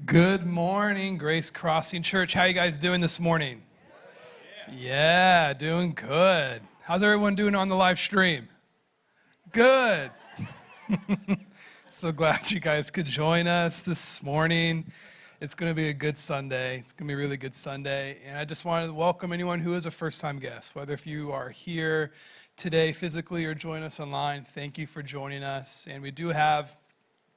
Good morning, Grace Crossing Church. How you guys doing this morning? Yeah, doing good. How's everyone doing on the live stream? Good. So glad you guys could join us this morning. It's going to be a good Sunday. It's going to be a really good Sunday. And I just wanted to welcome anyone who is a first-time guest, whether if you are here today physically or join us online. Thank you for joining us. And we do have,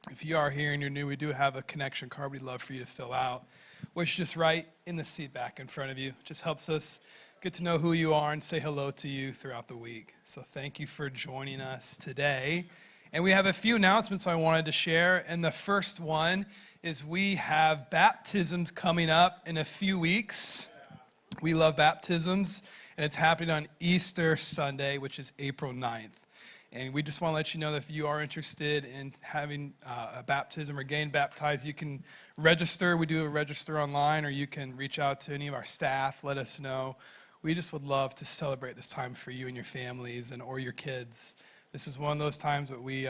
if you are here and you're new, we do have a connection card we'd love for you to fill out, which is just right in the seat back in front of you. It just helps us get to know who you are and say hello to you throughout the week. So thank you for joining us today. And we have a few announcements I wanted to share. And the first one is we have baptisms coming up in a few weeks. We love baptisms, and it's happening on Easter Sunday, which is April 9th. And we just want to let you know that if you are interested in having a baptism or getting baptized, you can register. We do a register online, or you can reach out to any of our staff, let us know. We just would love to celebrate this time for you and your families or your kids. This is one of those times that we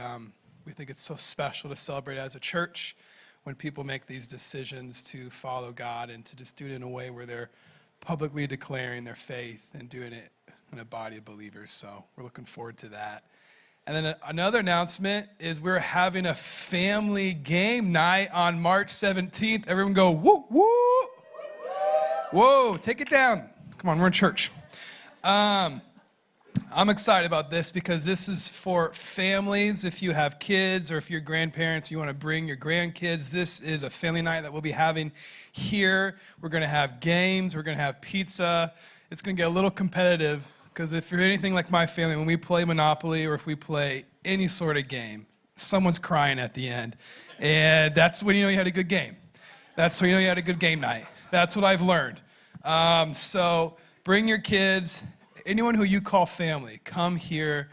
think it's so special to celebrate as a church when people make these decisions to follow God and to just do it in a way where they're publicly declaring their faith and doing it in a body of believers. So we're looking forward to that. And then another announcement is we're having a family game night on March 17th. Everyone go, woo, woo. Whoa, take it down. Come on, we're in church. I'm excited about this because this is for families. If you have kids or if you're grandparents, you want to bring your grandkids, this is a family night that we'll be having here. We're going to have games. We're going to have pizza. It's going to get a little competitive. Because if you're anything like my family, when we play Monopoly or if we play any sort of game, someone's crying at the end. And that's when you know you had a good game. That's when you know you had a good game night. That's what I've learned. So bring your kids, anyone who you call family, come here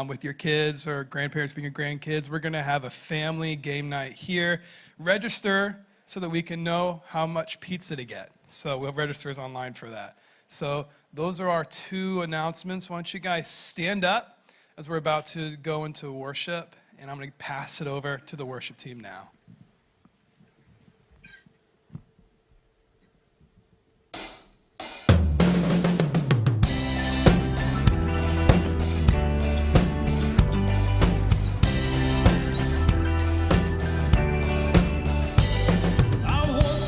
with your kids or grandparents bring your grandkids. We're going to have a family game night here. Register so that we can know how much pizza to get. So we'll register online for that. So those are our two announcements. Why don't you guys stand up as we're about to go into worship, and I'm going to pass it over to the worship team now. I once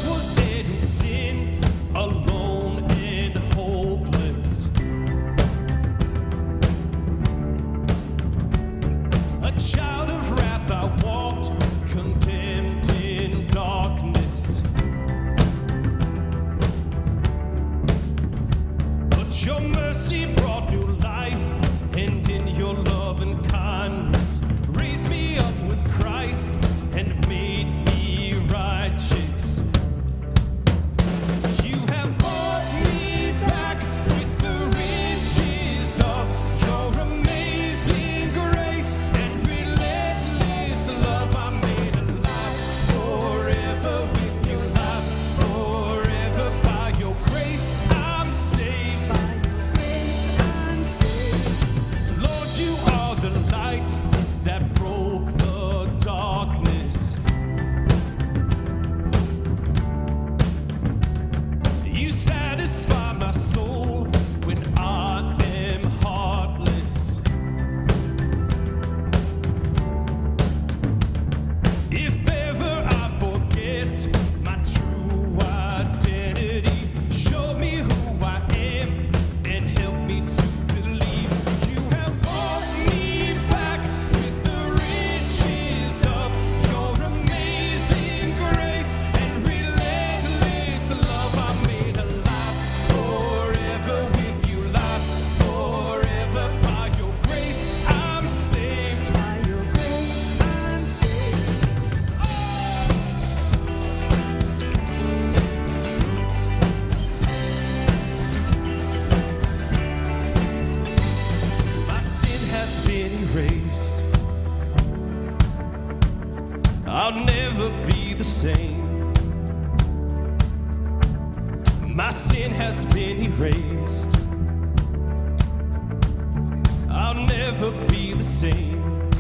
My sin has been erased. I'll never be the same.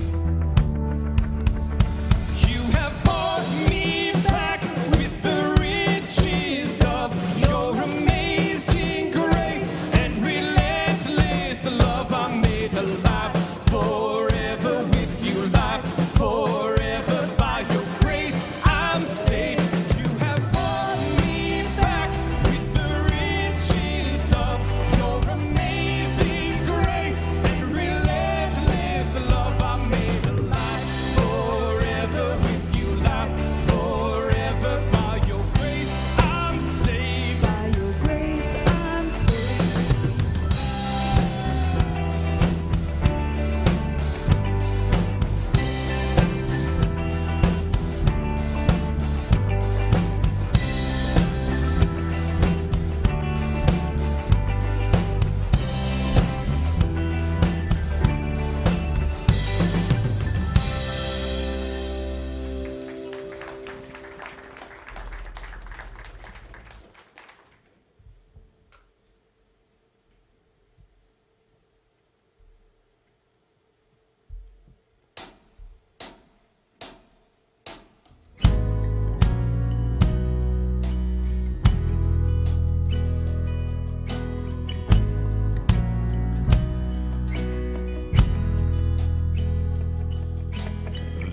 You have bought me back with the riches of your amazing grace and relentless love. I'm made alive forever with you, life forever by your grace. I'm saved. You have bought me back with the riches of your amazing grace and relentless love. I'm made alive forever with you, life forever by your grace. I'm saved. By your grace, I'm saved.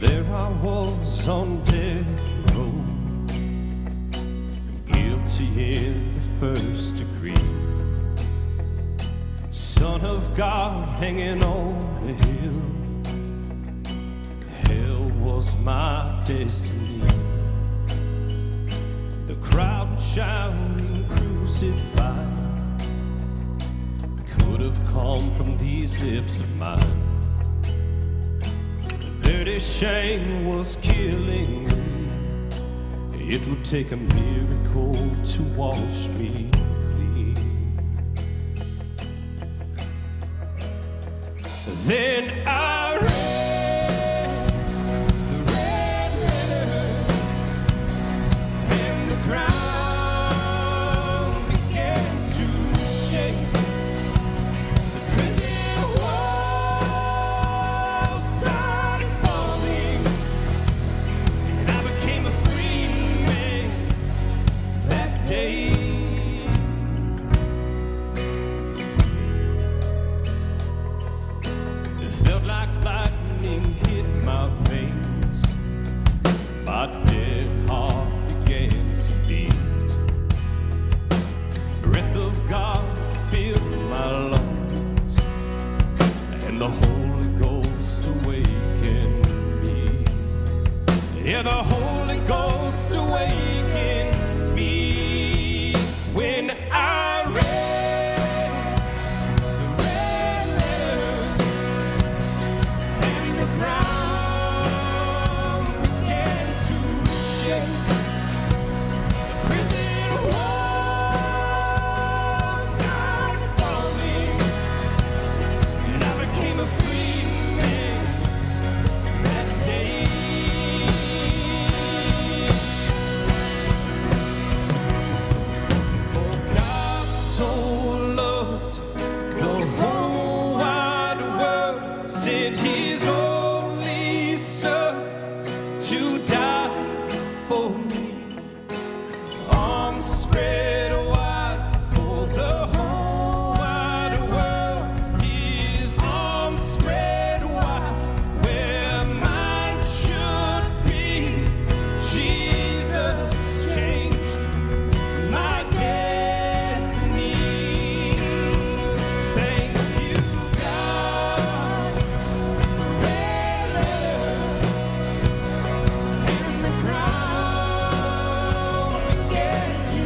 There I was on death row, guilty in the first degree, Son of God hanging on the hill. Hell was my destiny. The crowd shouting, crucified, could have come from these lips of mine. Dirty shame was killing me. It would take a miracle to wash me clean. Then I read the red letters, and the ground began to shake. The prison walls started falling, and I became a free man that day. It felt like lightning hit my veins. My dead heart began to beat. Breath of God filled my lungs, and the Holy Ghost awakened me. Yeah, the Holy Ghost awakened me when I read the red letters, and the ground began to shake. The prison walls started falling, and I became a free man that day. For God so loved the whole wide world, sent His only Son to die for me. Arms spread wide for the whole wide world. His arms spread wide where mine should be. Jesus changed my destiny. Thank you, God. Red letters, and the ground began to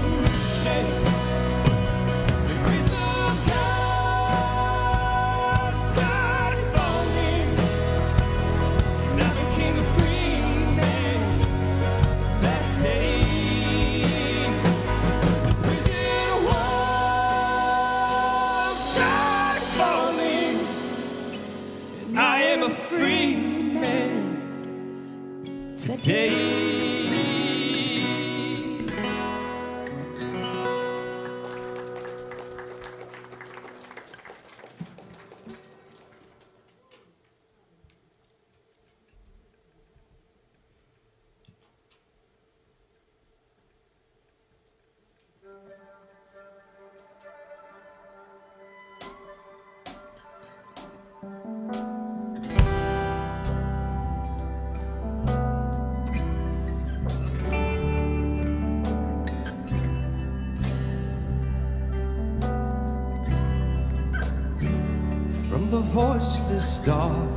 voiceless dark,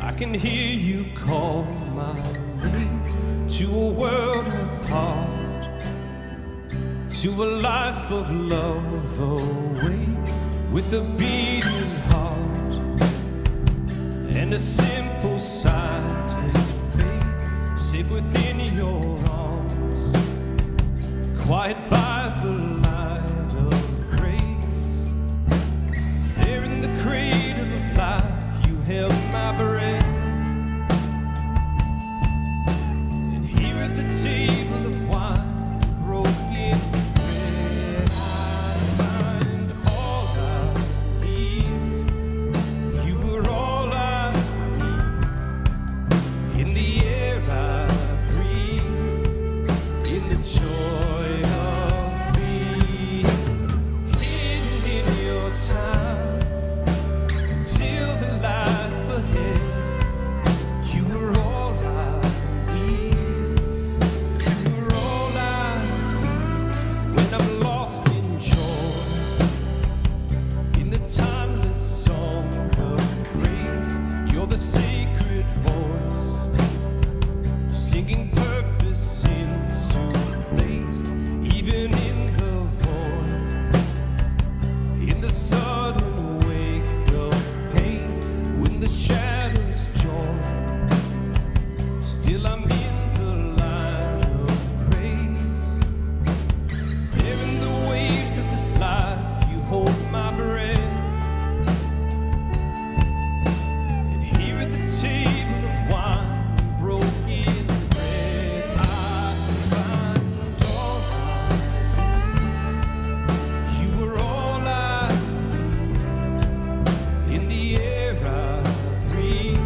I can hear you call my name to a world apart, to a life of love awake with a beating heart and a simple sight and faith, safe within your arms, quiet by the light of grace. There in the cradle of life you held my breath, and here at the table of wine, broken bread, I find all I need. You were all I need. In the air I breathe, in the joy of being hidden in your time, till the life ahead. You were all I need. You were all I need. When I'm lost in joy, in the timeless song of praise, you're the sacred voice, singing purpose into place, even in the void, in the sudden wake of pain, when the shadows join. Still I'm in the line of praise. There in the waves of this life, you hold my breath. And here at the table of wine, broken bread, I find all I need. You were all I need. In the air I breathe,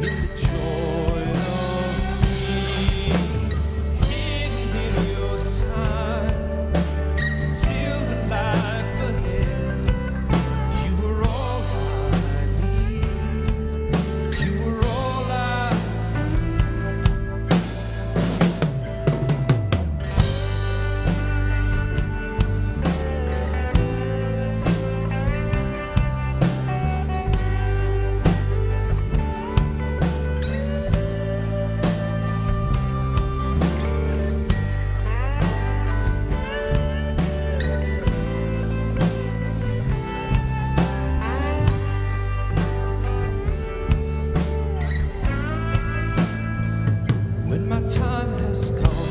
in the joy of being hidden in your time, till the life ahead. You were all I need. You were all I when my time has come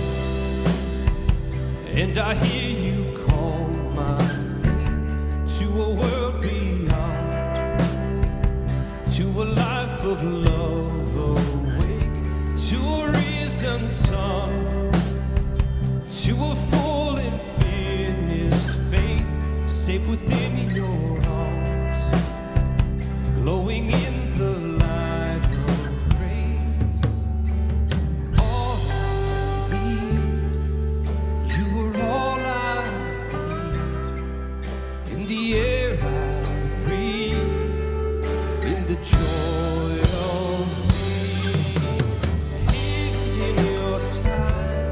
and I hear you call my name to a world beyond, to a life of love awake, to a risen sun, to a full and finished faith, safe within your arms, glowing in the light of grace. All I need, you were all I need. In the air I breathe, in the joy of being hidden in your time,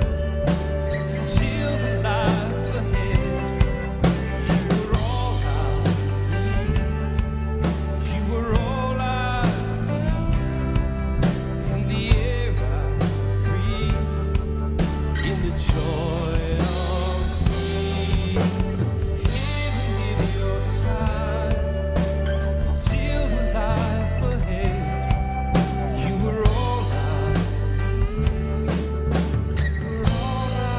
till the life ahead. You were all I need. You were all I need. In the air I breathe, in the joy of being hidden in your time, till the life ahead. You were all I need. You were all I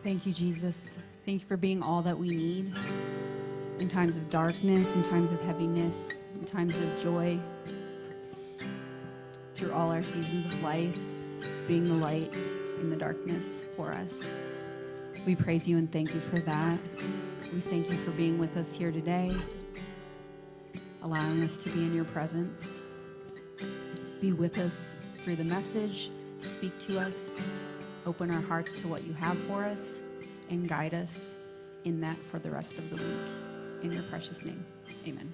Thank you, Jesus. Thank you for being all that we need in times of darkness, in times of heaviness, in times of joy, through all our seasons of life, being the light in the darkness for us. We praise you and thank you for that. We thank you for being with us here today, allowing us to be in your presence. Be with us through the message, speak to us, open our hearts to what you have for us, and guide us in that for the rest of the week. In your precious name, amen.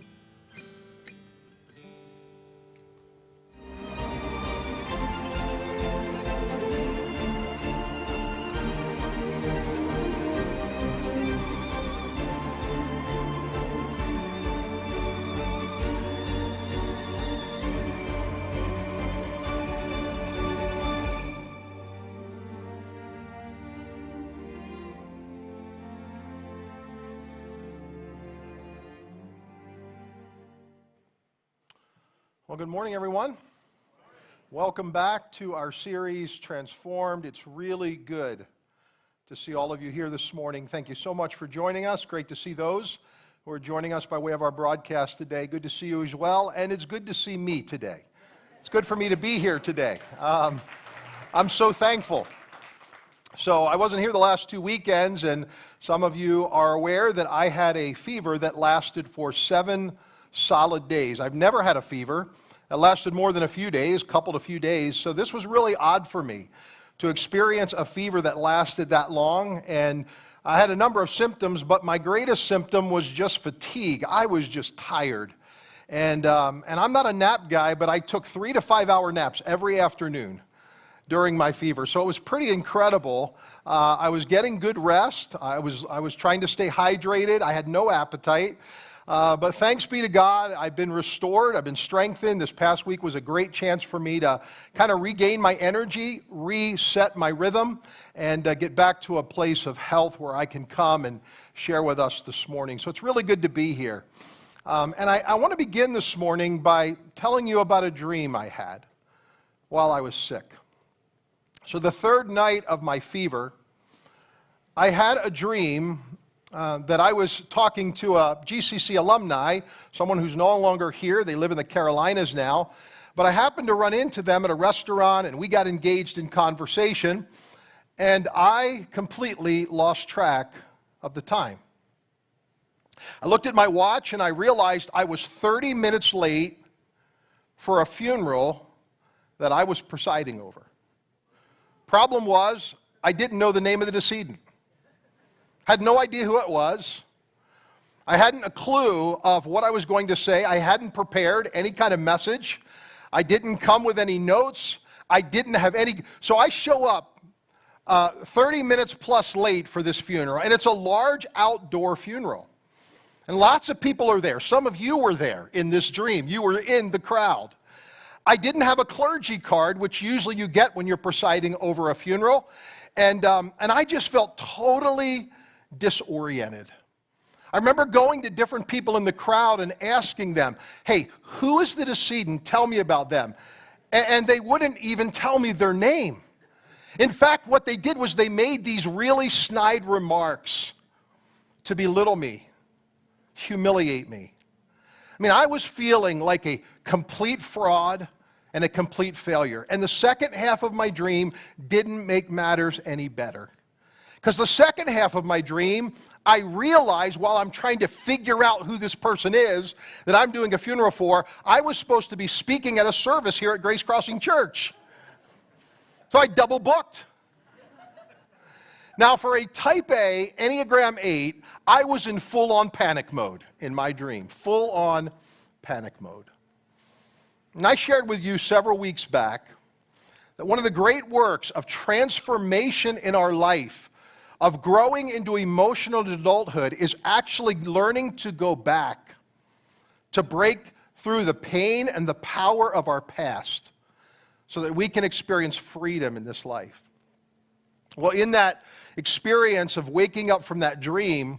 Well, good morning, everyone. Welcome back to our series, Transformed. It's really good to see all of you here this morning. Thank you so much for joining us. Great to see those who are joining us by way of our broadcast today. Good to see you as well, and it's good to see me today. It's good for me to be here today. I'm so thankful. So I wasn't here the last 2 weekends, and some of you are aware that I had a fever that lasted for 7 solid days. I've never had a fever that lasted more than a few days, coupled a few days, so this was really odd for me to experience a fever that lasted that long, and I had a number of symptoms, but my greatest symptom was just fatigue. I was just tired, and I'm not a nap guy, but I took 3 to 5 hour naps every afternoon during my fever, so it was pretty incredible. I was getting good rest. I was trying to stay hydrated. I had no appetite. But thanks be to God, I've been restored, I've been strengthened. This past week was a great chance for me to kind of regain my energy, reset my rhythm, and get back to a place of health where I can come and share with us this morning. So it's really good to be here. And I want to begin this morning by telling you about a dream I had while I was sick. So the third night of my fever, I had a dream that I was talking to a GCC alumni, someone who's no longer here. They live in the Carolinas now. But I happened to run into them at a restaurant, and we got engaged in conversation, and I completely lost track of the time. I looked at my watch, and I realized I was 30 minutes late for a funeral that I was presiding over. Problem was, I didn't know the name of the decedent. Had no idea who it was. I hadn't a clue of what I was going to say. I hadn't prepared any kind of message. I didn't come with any notes. I didn't have any. So I show up 30 minutes plus late for this funeral, and it's a large outdoor funeral. And lots of people are there. Some of you were there in this dream. You were in the crowd. I didn't have a clergy card, which usually you get when you're presiding over a funeral. And I just felt totally disoriented. I remember going to different people in the crowd and asking them, hey, who is the decedent? Tell me about them. And they wouldn't even tell me their name. In fact, what they did was they made these really snide remarks to belittle me, humiliate me. I mean, I was feeling like a complete fraud and a complete failure. And the second half of my dream didn't make matters any better. Because the second half of my dream, I realized while I'm trying to figure out who this person is that I'm doing a funeral for, I was supposed to be speaking at a service here at Grace Crossing Church. So I double booked. Now for a type A, Enneagram 8, I was in full-on panic mode in my dream. Full-on panic mode. And I shared with you several weeks back that one of the great works of transformation in our life, of growing into emotional adulthood, is actually learning to go back, to break through the pain and the power of our past so that we can experience freedom in this life. Well, in that experience of waking up from that dream,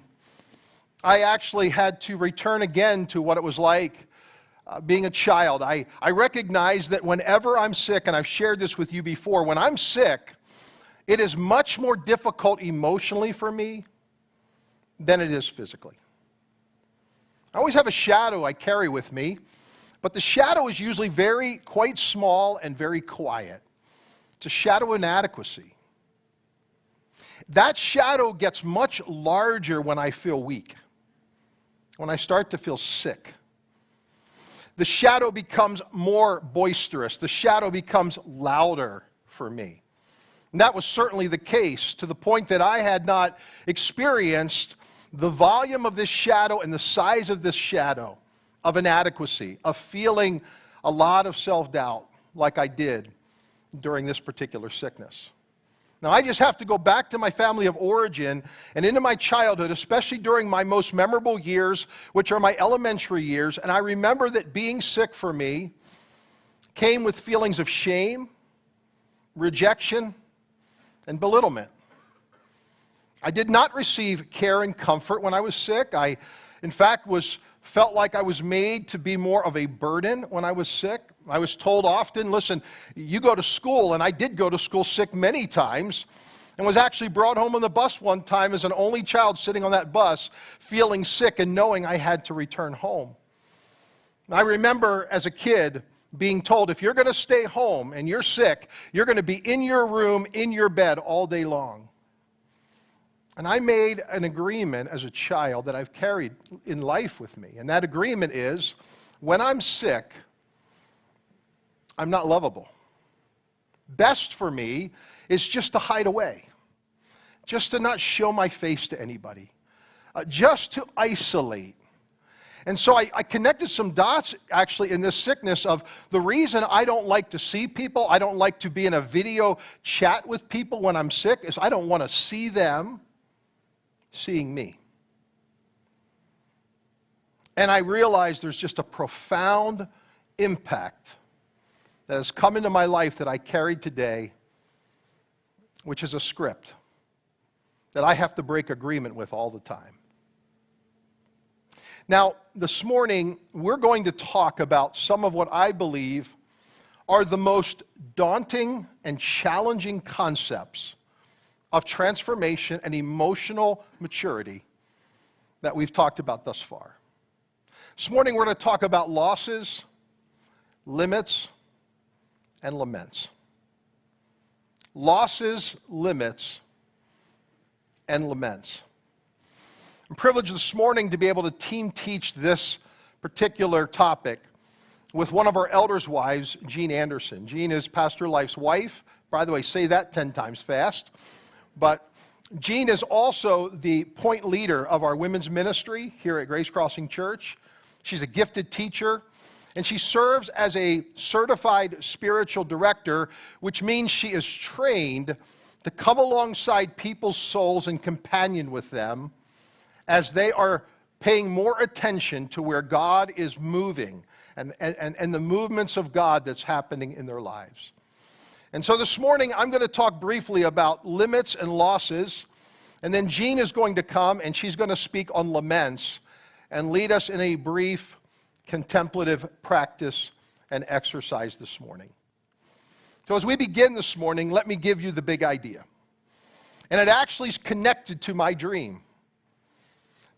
I actually had to return again to what it was like being a child. I recognize that whenever I'm sick, and I've shared this with you before, when I'm sick, it is much more difficult emotionally for me than it is physically. I always have a shadow I carry with me, but the shadow is usually quite small and very quiet. It's a shadow of inadequacy. That shadow gets much larger when I feel weak, when I start to feel sick. The shadow becomes more boisterous. The shadow becomes louder for me. And that was certainly the case, to the point that I had not experienced the volume of this shadow and the size of this shadow of inadequacy, of feeling a lot of self-doubt like I did during this particular sickness. Now, I just have to go back to my family of origin and into my childhood, especially during my most memorable years, which are my elementary years, and I remember that being sick for me came with feelings of shame, rejection, and belittlement. I did not receive care and comfort when I was sick. I, in fact, was felt like I was made to be more of a burden when I was sick. I was told often, listen, you go to school, and I did go to school sick many times, and was actually brought home on the bus one time as an only child sitting on that bus, feeling sick and knowing I had to return home. I remember as a kid being told, if you're going to stay home and you're sick, you're going to be in your room, in your bed all day long. And I made an agreement as a child that I've carried in life with me. And that agreement is, when I'm sick, I'm not lovable. Best for me is just to hide away, just to not show my face to anybody, just to isolate. And so I connected some dots actually in this sickness of the reason I don't like to see people, I don't like to be in a video chat with people when I'm sick, is I don't want to see them seeing me. And I realized there's just a profound impact that has come into my life that I carried today, which is a script that I have to break agreement with all the time. Now, this morning, we're going to talk about some of what I believe are the most daunting and challenging concepts of transformation and emotional maturity that we've talked about thus far. This morning, we're going to talk about losses, limits, and laments. Losses, limits, and laments. I'm privileged this morning to be able to team teach this particular topic with one of our elders' wives, Jean Anderson. Jean is Pastor Life's wife. By the way, say that 10 times fast. But Jean is also the point leader of our women's ministry here at Grace Crossing Church. She's a gifted teacher, and she serves as a certified spiritual director, which means she is trained to come alongside people's souls and companion with them as they are paying more attention to where God is moving and the movements of God that's happening in their lives. And so this morning, I'm going to talk briefly about limits and losses, and then Jean is going to come and she's going to speak on laments and lead us in a brief contemplative practice and exercise this morning. So as we begin this morning, let me give you the big idea. And it actually is connected to my dream.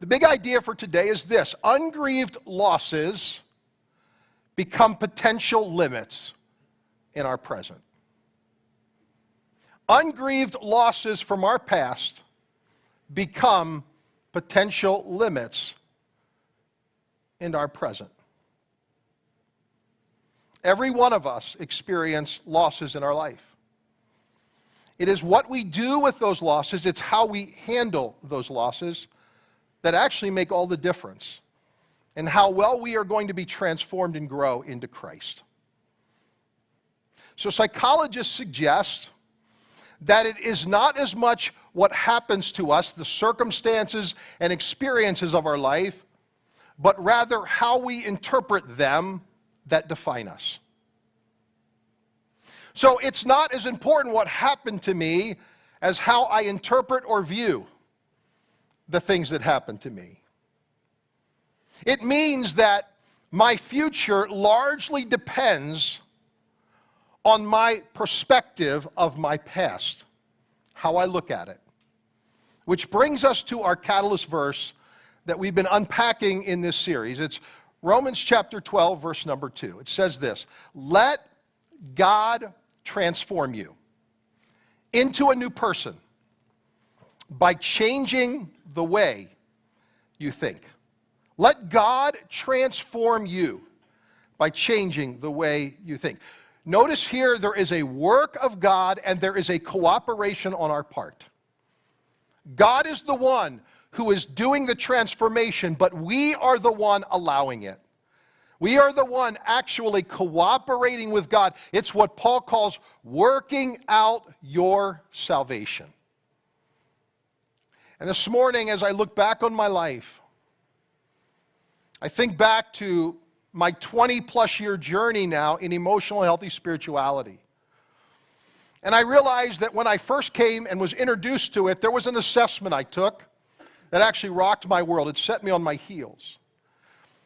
The big idea for today is this: ungrieved losses become potential limits in our present. Ungrieved losses from our past become potential limits in our present. Every one of us experience losses in our life. It is what we do with those losses, it's how we handle those losses that actually make all the difference in how well we are going to be transformed and grow into Christ. So psychologists suggest that it is not as much what happens to us, the circumstances and experiences of our life, but rather how we interpret them that define us. So it's not as important what happened to me as how I interpret or view the things that happened to me. It means that my future largely depends on my perspective of my past, how I look at it. Which brings us to our catalyst verse that we've been unpacking in this series. It's Romans chapter 12, verse number 2. It says this: let God transform you into a new person by changing the way you think. Let God transform you by changing the way you think. Notice here there is a work of God and there is a cooperation on our part. God is the one who is doing the transformation, but we are the one allowing it. We are the one actually cooperating with God. It's what Paul calls working out your salvation. And this morning, as I look back on my life, I think back to my 20-plus year journey now in emotional healthy spirituality. And I realized that when I first came and was introduced to it, there was an assessment I took that actually rocked my world. It set me on my heels.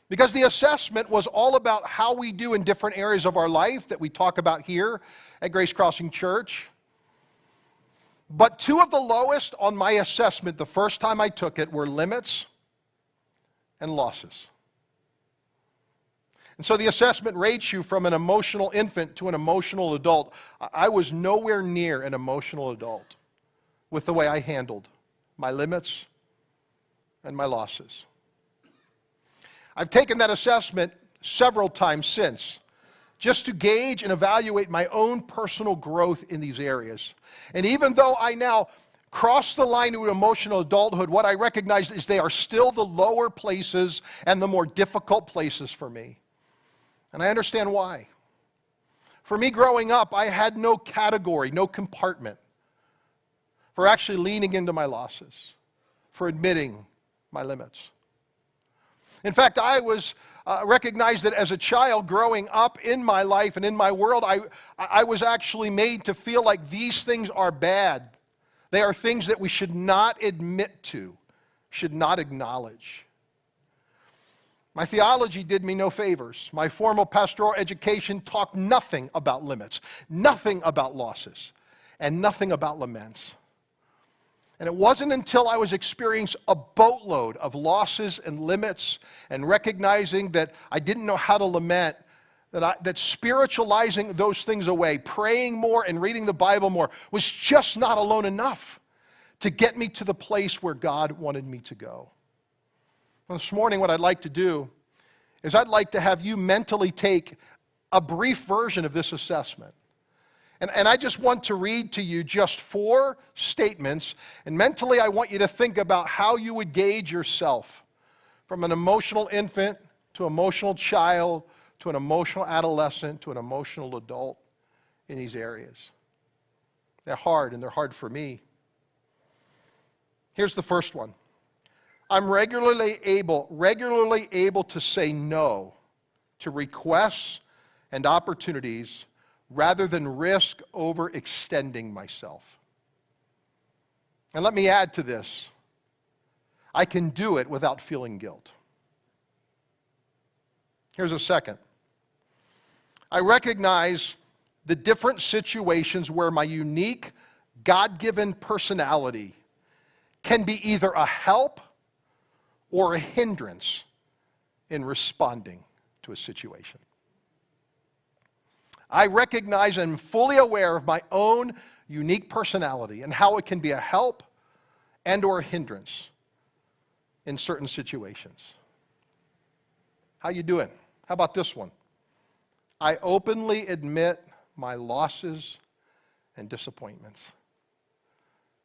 Because the assessment was all about how we do in different areas of our life that we talk about here at Grace Crossing Church. But two of the lowest on my assessment the first time I took it were limits and losses. And so the assessment rates you from an emotional infant to an emotional adult. I was nowhere near an emotional adult with the way I handled my limits and my losses. I've taken that assessment several times since, just to gauge and evaluate my own personal growth in these areas. And even though I now cross the line to emotional adulthood, what I recognize is they are still the lower places and the more difficult places for me. And I understand why. For me growing up, I had no category, no compartment for actually leaning into my losses, for admitting my limits. In fact, I was recognized that as a child growing up in my life and in my world, I was actually made to feel like these things are bad. They are things that we should not admit to, should not acknowledge. My theology did me no favors. My formal pastoral education talked nothing about limits, nothing about losses, and nothing about laments. And it wasn't until I was experiencing a boatload of losses and limits and recognizing that I didn't know how to lament, that spiritualizing those things away, praying more and reading the Bible more was just not alone enough to get me to the place where God wanted me to go. Well, this morning what I'd like to do is I'd like to have you mentally take a brief version of this assessment. And I just want to read to you just 4 statements, and mentally I want you to think about how you would gauge yourself from an emotional infant to an emotional child to an emotional adolescent to an emotional adult in these areas. They're hard, and they're hard for me. Here's the first one. I'm regularly able to say no to requests and opportunities rather than risk overextending myself. And let me add to this. I can do it without feeling guilt. Here's a second. I recognize the different situations where my unique, God-given personality can be either a help or a hindrance in responding to a situation. I recognize and am fully aware of my own unique personality and how it can be a help and or a hindrance in certain situations. How you doing? How about this one? I openly admit my losses and disappointments.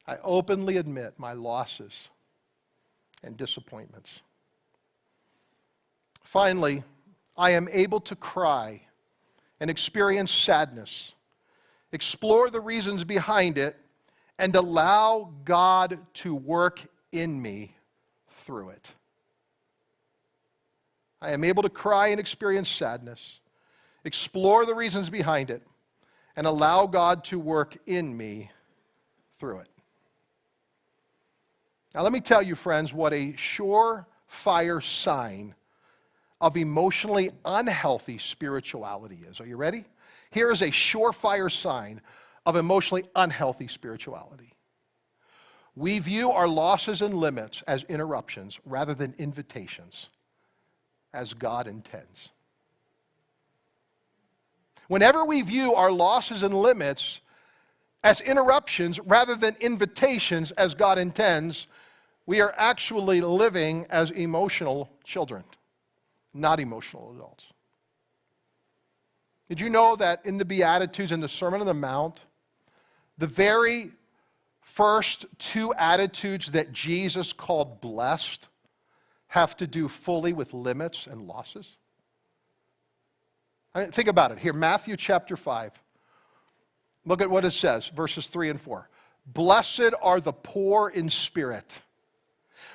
I openly admit my losses and disappointments. Finally, I am able to cry and experience sadness, explore the reasons behind it, and allow God to work in me through it. I am able to cry and experience sadness, explore the reasons behind it, and allow God to work in me through it. Now let me tell you, friends, what a surefire sign of emotionally unhealthy spirituality is. Are you ready? Here is a surefire sign of emotionally unhealthy spirituality. We view our losses and limits as interruptions rather than invitations, as God intends. Whenever we view our losses and limits as interruptions rather than invitations, as God intends, we are actually living as emotional children, not emotional adults. Did you know that in the Beatitudes, in the Sermon on the Mount, the very first 2 attitudes that Jesus called blessed have to do fully with limits and losses? I mean, think about it. Here, Matthew chapter 5. Look at what it says, verses 3 and 4. Blessed are the poor in spirit.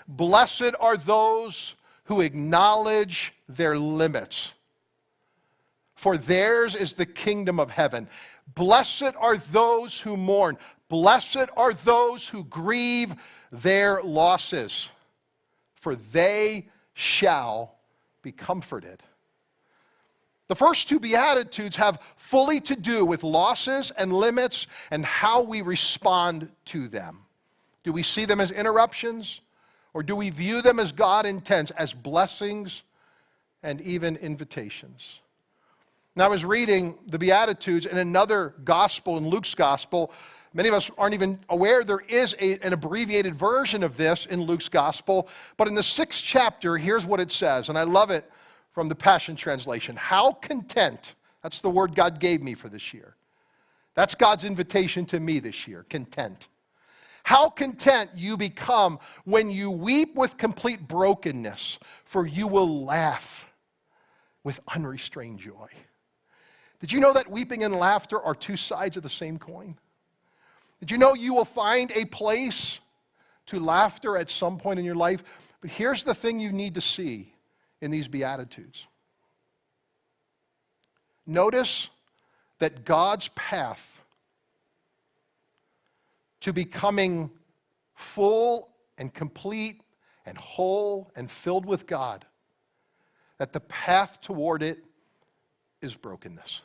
Blessed are those who acknowledge their limits, for theirs is the kingdom of heaven. Blessed are those who mourn. Blessed are those who grieve their losses, for they shall be comforted. The first two Beatitudes have fully to do with losses and limits and how we respond to them. Do we see them as interruptions, or do we view them as God intends, as blessings and even invitations? Now, I was reading the Beatitudes in another gospel, in Luke's gospel. Many of us aren't even aware there is an abbreviated version of this in Luke's gospel. But in the 6th chapter, here's what it says, and I love it from the Passion Translation. How content, that's the word God gave me for this year. That's God's invitation to me this year, content. How content you become when you weep with complete brokenness, for you will laugh with unrestrained joy. Did you know that weeping and laughter are two sides of the same coin? Did you know you will find a place to laughter at some point in your life? But here's the thing you need to see in these Beatitudes. Notice that God's path to becoming full and complete and whole and filled with God, that the path toward it is brokenness.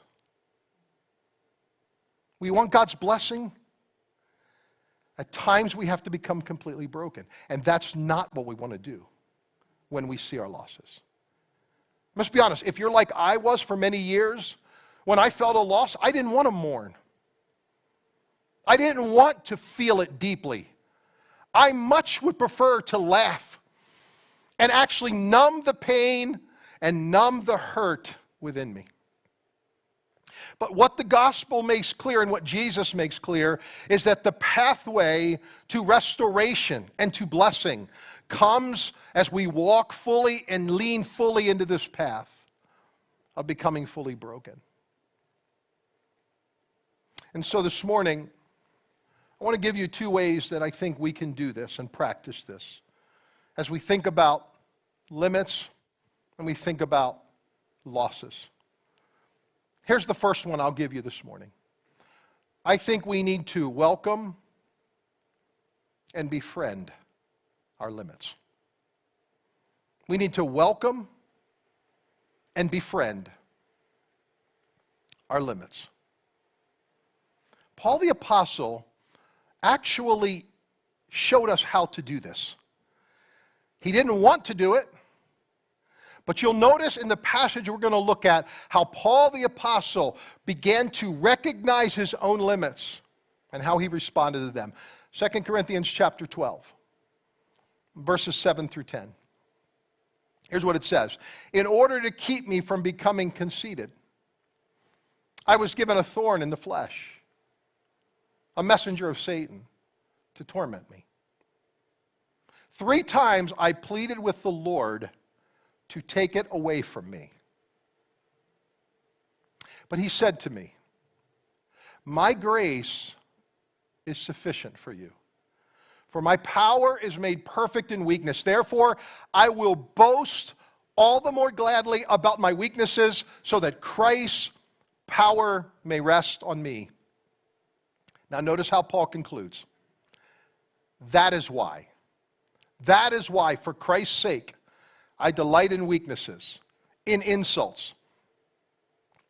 We want God's blessing. At times we have to become completely broken. And that's not what we want to do when we see our losses. Let's be honest, if you're like I was for many years, when I felt a loss, I didn't want to mourn. I didn't want to feel it deeply. I much would prefer to laugh and actually numb the pain and numb the hurt within me. But what the gospel makes clear and what Jesus makes clear is that the pathway to restoration and to blessing comes as we walk fully and lean fully into this path of becoming fully broken. And so this morning, I want to give you two ways that I think we can do this and practice this as we think about limits and we think about losses. Here's the first one I'll give you this morning. I think we need to welcome and befriend our limits. We need to welcome and befriend our limits. Paul the Apostle actually showed us how to do this. He didn't want to do it, but you'll notice in the passage we're going to look at how Paul the Apostle began to recognize his own limits and how he responded to them. 2 Corinthians chapter 12, verses 7 through 10. Here's what it says. In order to keep me from becoming conceited, I was given a thorn in the flesh, a messenger of Satan to torment me. 3 times I pleaded with the Lord to take it away from me. But he said to me, my grace is sufficient for you, for my power is made perfect in weakness. Therefore, I will boast all the more gladly about my weaknesses so that Christ's power may rest on me. Now notice how Paul concludes. That is why, for Christ's sake, I delight in weaknesses, in insults,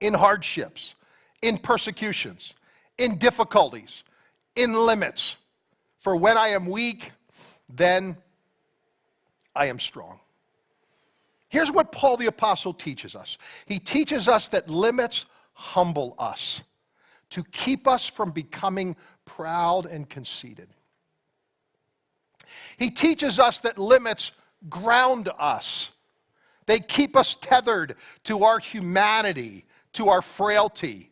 in hardships, in persecutions, in difficulties, in limits. For when I am weak, then I am strong. Here's what Paul the Apostle teaches us. He teaches us that limits humble us to keep us from becoming proud and conceited. He teaches us that limits ground us. They keep us tethered to our humanity, to our frailty,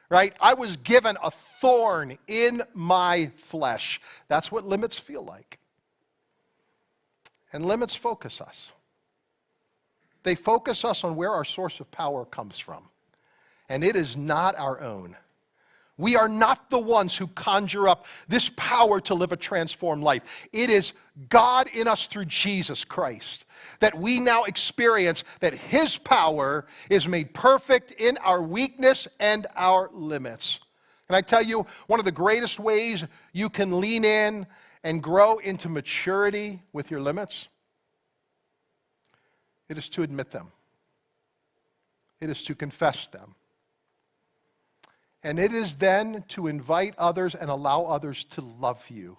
right? I was given a thorn in my flesh. That's what limits feel like. And limits focus us. They focus us on where our source of power comes from. And it is not our own. We are not the ones who conjure up this power to live a transformed life. It is God in us through Jesus Christ that we now experience that His power is made perfect in our weakness and our limits. And I tell you, one of the greatest ways you can lean in and grow into maturity with your limits It is to admit them. It is to confess them. And it is then to invite others and allow others to love you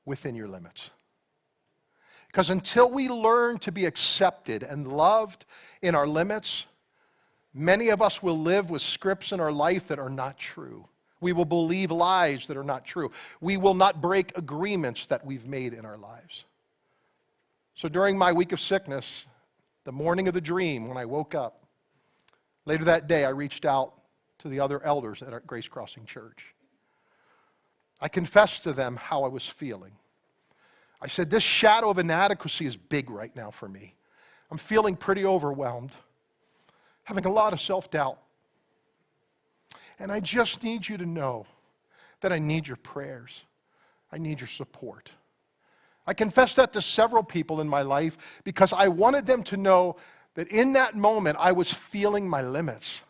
within your limits. Because until we learn to be accepted and loved in our limits, many of us will live with scripts in our life that are not true. We will believe lies that are not true. We will not break agreements that we've made in our lives. So during my week of sickness, the morning of the dream when I woke up, later that day I reached out to the other elders at our Grace Crossing Church. I confessed to them how I was feeling. I said, this shadow of inadequacy is big right now for me. I'm feeling pretty overwhelmed, having a lot of self-doubt. And I just need you to know that I need your prayers. I need your support. I confessed that to several people in my life because I wanted them to know that in that moment I was feeling my limits,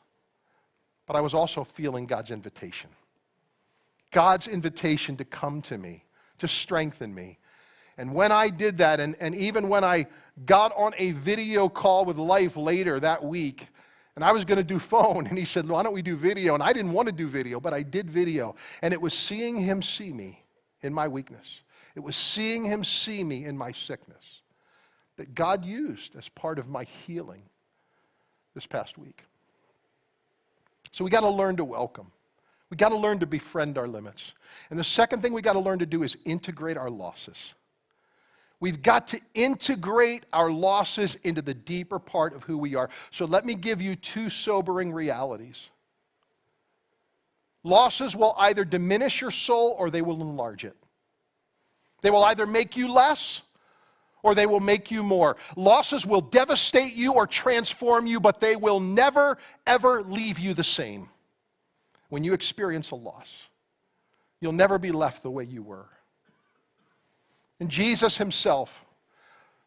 but I was also feeling God's invitation. God's invitation to come to me, to strengthen me. And when I did that, and even when I got on a video call with Life later that week, and I was going to do phone, and he said, why don't we do video? And I didn't want to do video, but I did video. And it was seeing him see me in my weakness. It was seeing him see me in my sickness that God used as part of my healing this past week. So we got to learn to welcome. We got to learn to befriend our limits. And the second thing we got to learn to do is integrate our losses. We've got to integrate our losses into the deeper part of who we are. So let me give you two sobering realities. Losses will either diminish your soul or they will enlarge it. They will either make you less or they will make you more. Losses will devastate you or transform you, but they will never, ever leave you the same. When you experience a loss, you'll never be left the way you were. And Jesus himself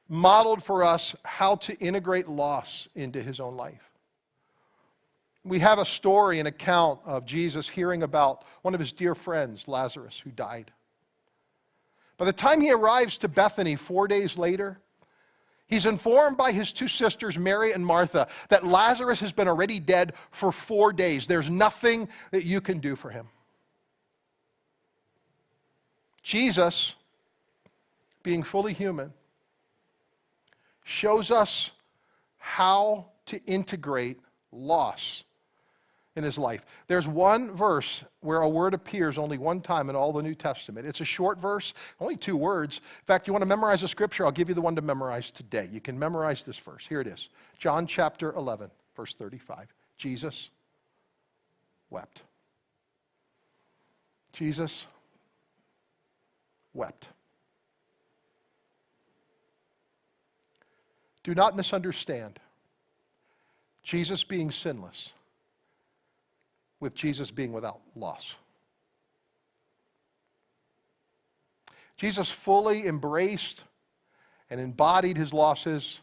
modeled for us how to integrate loss into his own life. We have a story, an account of Jesus hearing about one of his dear friends, Lazarus, who died. By the time he arrives to Bethany 4 days later, he's informed by his two sisters, Mary and Martha, that Lazarus has been already dead for 4 days. There's nothing that you can do for him. Jesus, being fully human, shows us how to integrate loss in his life. There's one verse where a word appears only one time in all the New Testament. It's a short verse, only 2 words. In fact, you want to memorize a scripture? I'll give you the one to memorize today. You can memorize this verse. Here it is. John chapter 11, verse 35. Jesus wept. Jesus wept. Do not misunderstand Jesus being sinless with Jesus being without loss. Jesus fully embraced and embodied his losses.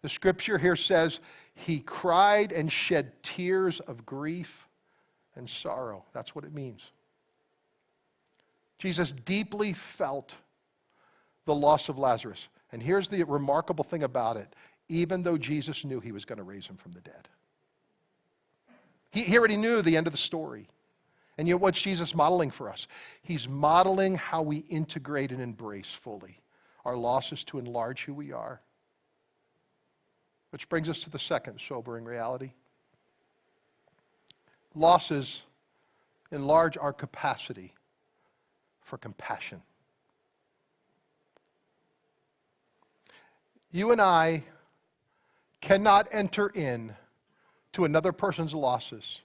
The scripture here says he cried and shed tears of grief and sorrow. That's what it means. Jesus deeply felt the loss of Lazarus. And here's the remarkable thing about it. Even though Jesus knew he was going to raise him from the dead. He already knew the end of the story. And yet what's Jesus modeling for us? He's modeling how we integrate and embrace fully our losses to enlarge who we are. Which brings us to the second sobering reality. Losses enlarge our capacity for compassion. You and I cannot enter in to another person's losses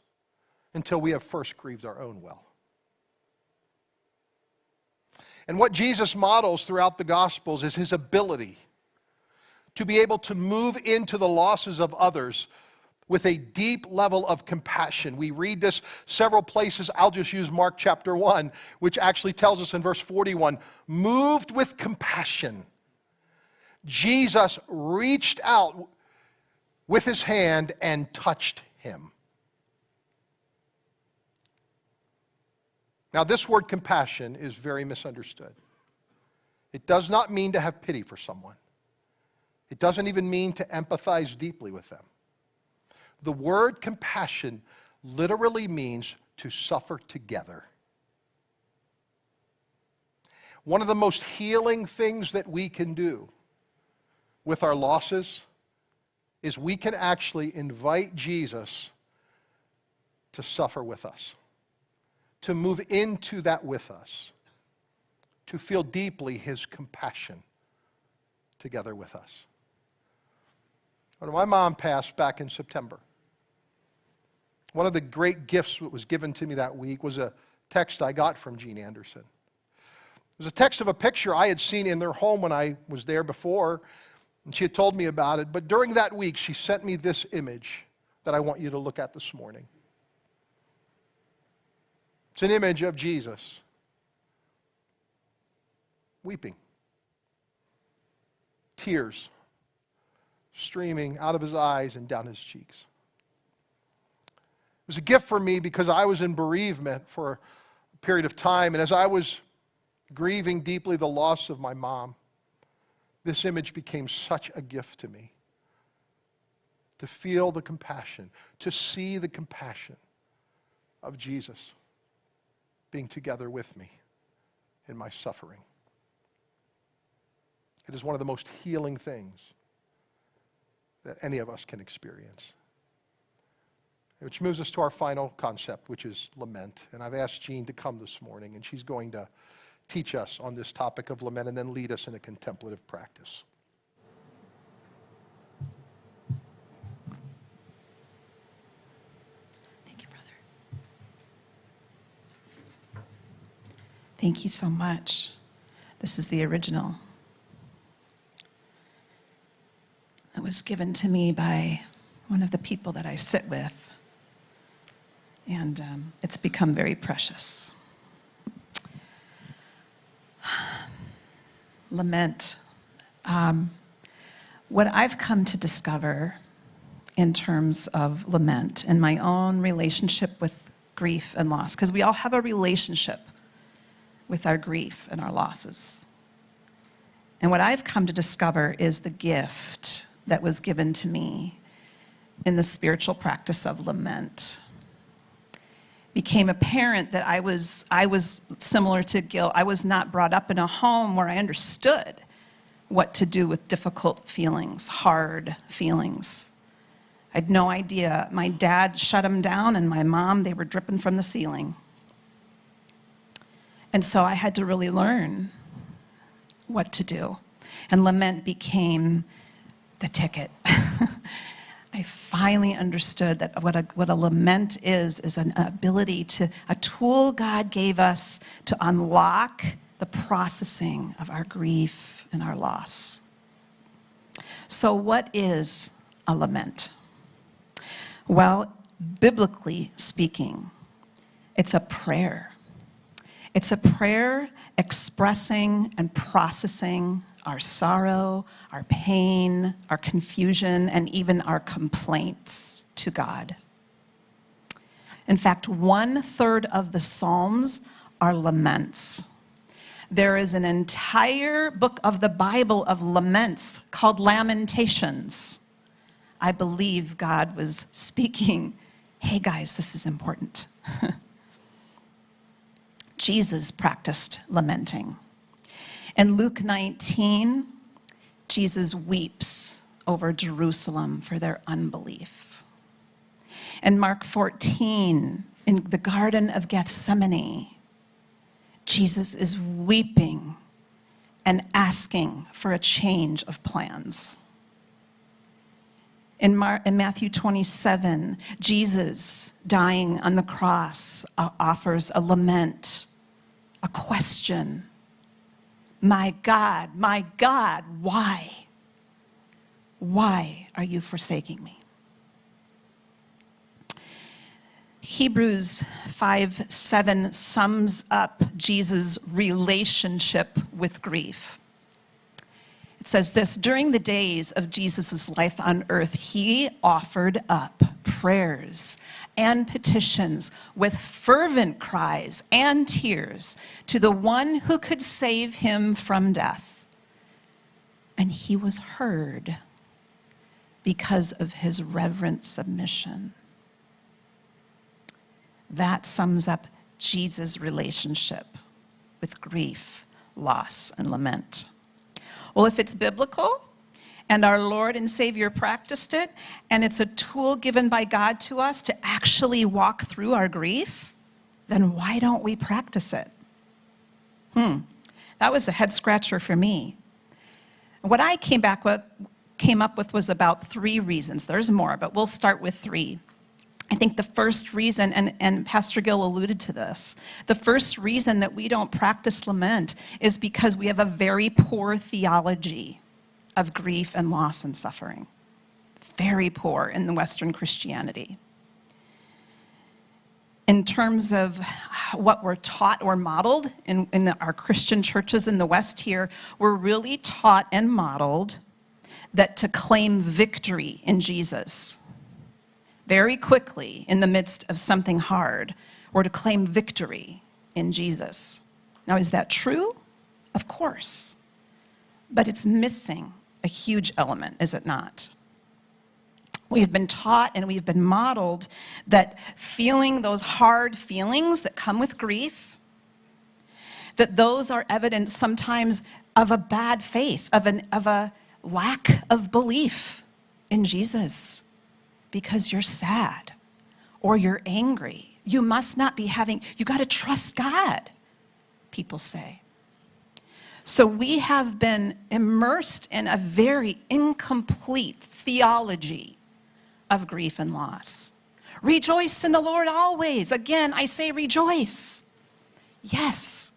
until we have first grieved our own well. And what Jesus models throughout the Gospels is his ability to be able to move into the losses of others with a deep level of compassion. We read this several places. I'll just use Mark chapter 1, which actually tells us in verse 41, moved with compassion, Jesus reached out with his hand and touched him. Now, this word compassion is very misunderstood. It does not mean to have pity for someone. It doesn't even mean to empathize deeply with them. The word compassion literally means to suffer together. One of the most healing things that we can do with our losses is we can actually invite Jesus to suffer with us, to move into that with us, to feel deeply his compassion together with us. When my mom passed back in September, one of the great gifts that was given to me that week was a text I got from Jean Anderson. It was a text of a picture I had seen in their home when I was there before, and she had told me about it. But during that week, she sent me this image that I want you to look at this morning. It's an image of Jesus weeping, tears streaming out of his eyes and down his cheeks. It was a gift for me because I was in bereavement for a period of time, and as I was grieving deeply the loss of my mom, this image became such a gift to me. To feel the compassion, to see the compassion of Jesus being together with me in my suffering. It is one of the most healing things that any of us can experience. Which moves us to our final concept, which is lament. And I've asked Jean to come this morning, and she's going to teach us on this topic of lament and then lead us in a contemplative practice. Thank you, brother. Thank you so much. This is the original. It was given to me by one of the people that I sit with, and it's become very precious. Lament. What I've come to discover in terms of lament in my own relationship with grief and loss, because we all have a relationship with our grief and our losses. And what I've come to discover is the gift that was given to me in the spiritual practice of lament. Became apparent that I was similar to Gil. I was not brought up in a home where I understood what to do with difficult feelings, hard feelings. I had no idea. My dad shut them down, and my mom, they were dripping from the ceiling. And so I had to really learn what to do. And lament became the ticket. I finally understood that what a lament is an ability a tool God gave us to unlock the processing of our grief and our loss. So what is a lament? Well, biblically speaking, it's a prayer. It's a prayer expressing and processing our sorrow, our pain, our confusion, and even our complaints to God. In fact, 1/3 of the Psalms are laments. There is an entire book of the Bible of laments called Lamentations. I believe God was speaking, hey guys, this is important. Jesus practiced lamenting. In Luke 19, Jesus weeps over Jerusalem for their unbelief. In Mark 14, in the Garden of Gethsemane, Jesus is weeping and asking for a change of plans. In Matthew 27, Jesus, dying on the cross, offers a lament, a my God, why? Why are you forsaking me? Hebrews 5:7 sums up Jesus' relationship with grief. It says this: during the days of Jesus' life on earth, he offered up prayers and petitions with fervent cries and tears to the one who could save him from death. and he was heard because of his reverent submission. That sums up Jesus' relationship with grief, loss, and lament. Well, if it's biblical, and our Lord and Savior practiced it, and it's a tool given by God to us to actually walk through our grief, then why don't we practice it? That was a head scratcher for me. What I came up with was about 3 reasons. There's more, but we'll start with 3. I think the first reason, and Pastor Gill alluded to this, the first reason that we don't practice lament is because we have a very poor theology of grief and loss and suffering. Very poor in the Western Christianity. In terms of what we're taught or modeled in our Christian churches in the West here, we're really taught and modeled that to claim victory in Jesus very quickly in the midst of something hard, or to claim victory in Jesus. Now, is that true? Of course. But it's missing a huge element, is it not? We've been taught and we've been modeled that feeling those hard feelings that come with grief, that those are evidence sometimes of a bad faith, of a lack of belief in Jesus. Because you're sad or you're angry. You must not be you got to trust God, people say. So we have been immersed in a very incomplete theology of grief and loss. Rejoice in the Lord always. Again, I say rejoice. Yes,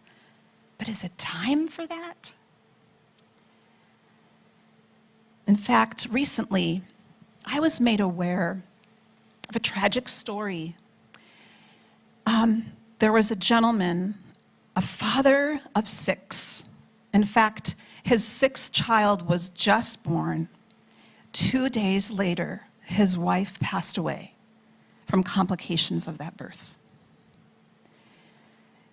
but is it time for that? In fact, recently, I was made aware of a tragic story. There was a gentleman, a father of 6. In fact, his 6th child was just born. 2 days later, his wife passed away from complications of that birth.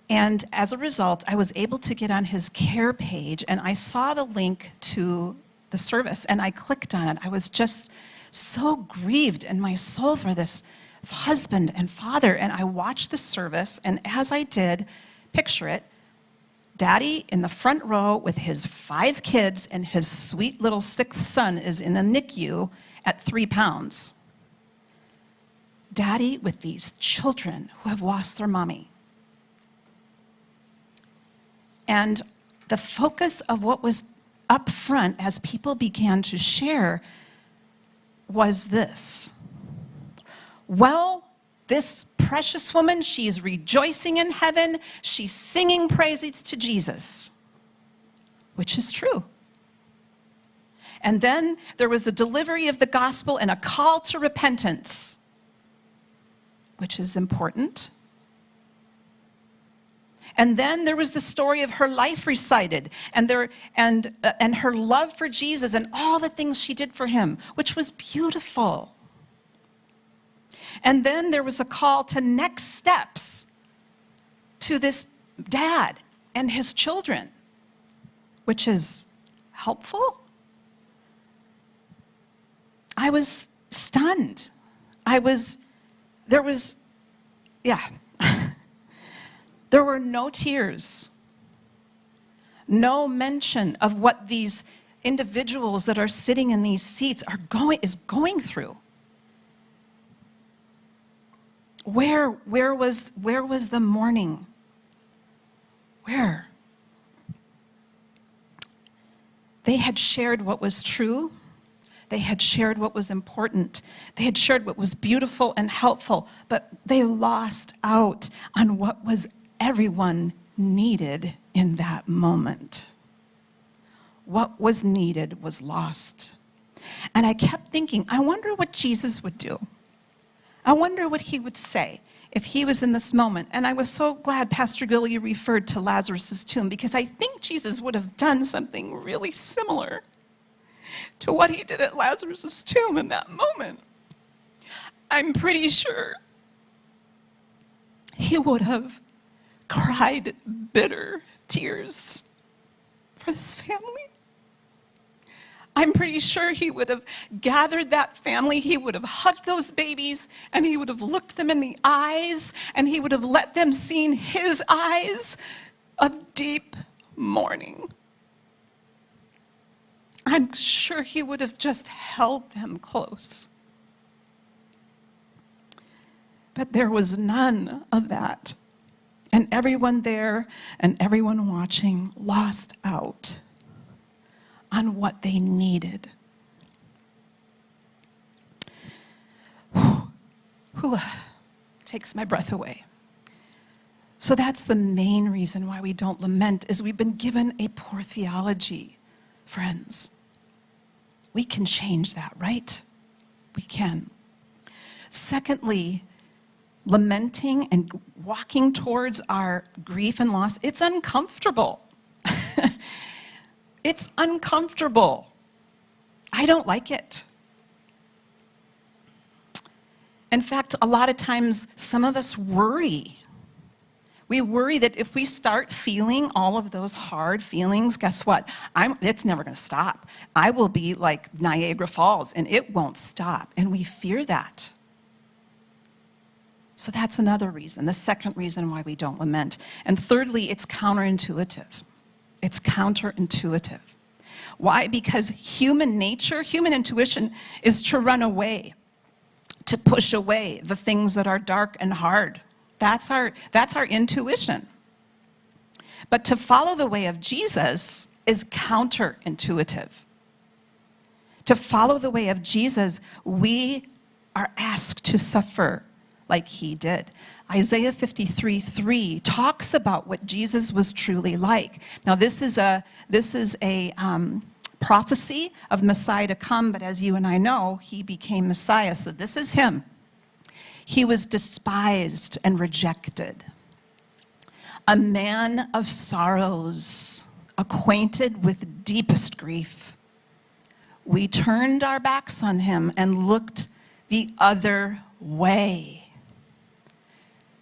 And as a result, I was able to get on his care page, and I saw the link to the service, and I clicked on it. I was just so grieved in my soul for this husband and father. And I watched the service, and as I did, picture it, Daddy in the front row with his 5 kids, and his sweet little 6th son is in the NICU at 3 pounds. Daddy with these children who have lost their mommy. And the focus of what was up front as people began to share was this. Well, this precious woman, she's rejoicing in heaven. She's singing praises to Jesus, which is true. And then there was a delivery of the gospel and a call to repentance, which is important. And then there was the story of her life recited, and her love for Jesus and all the things she did for him, which was beautiful. And then there was a call to next steps to this dad and his children, which is helpful. I was stunned. There were no tears, no mention of what these individuals that are sitting in these seats is going through. Where was the mourning? Where? They had shared what was true. They had shared what was important. They had shared what was beautiful and helpful, but they lost out on what was everyone needed in that moment. What was needed was lost. And I kept thinking, I wonder what Jesus would do. I wonder what he would say if he was in this moment. And I was so glad Pastor Gilly referred to Lazarus' tomb, because I think Jesus would have done something really similar to what he did at Lazarus' tomb in that moment. I'm pretty sure he would have cried bitter tears for this family. I'm pretty sure he would have gathered that family, he would have hugged those babies, and he would have looked them in the eyes, and he would have let them see his eyes of deep mourning. I'm sure he would have just held them close. But there was none of that. And everyone there and everyone watching lost out on what they needed. Whew. Takes my breath away. So that's the main reason why we don't lament, is we've been given a poor theology, friends. We can change that, right? We can. Secondly, lamenting and walking towards our grief and loss, it's uncomfortable. It's uncomfortable. I don't like it. In fact, a lot of times, some of us worry. We worry that if we start feeling all of those hard feelings, guess what? It's never going to stop. I will be like Niagara Falls, and it won't stop. And we fear that. So that's another reason, the second reason why we don't lament. And thirdly, it's counterintuitive. It's counterintuitive. Why? Because human nature, human intuition is to run away, to push away the things that are dark and hard. That's our intuition. But to follow the way of Jesus is counterintuitive. To follow the way of Jesus, we are asked to suffer like he did. Isaiah 53:3 talks about what Jesus was truly like. Now this is a prophecy of Messiah to come, but as you and I know, he became Messiah, so this is him. He was despised and rejected, a man of sorrows, acquainted with deepest grief. We turned our backs on him and looked the other way.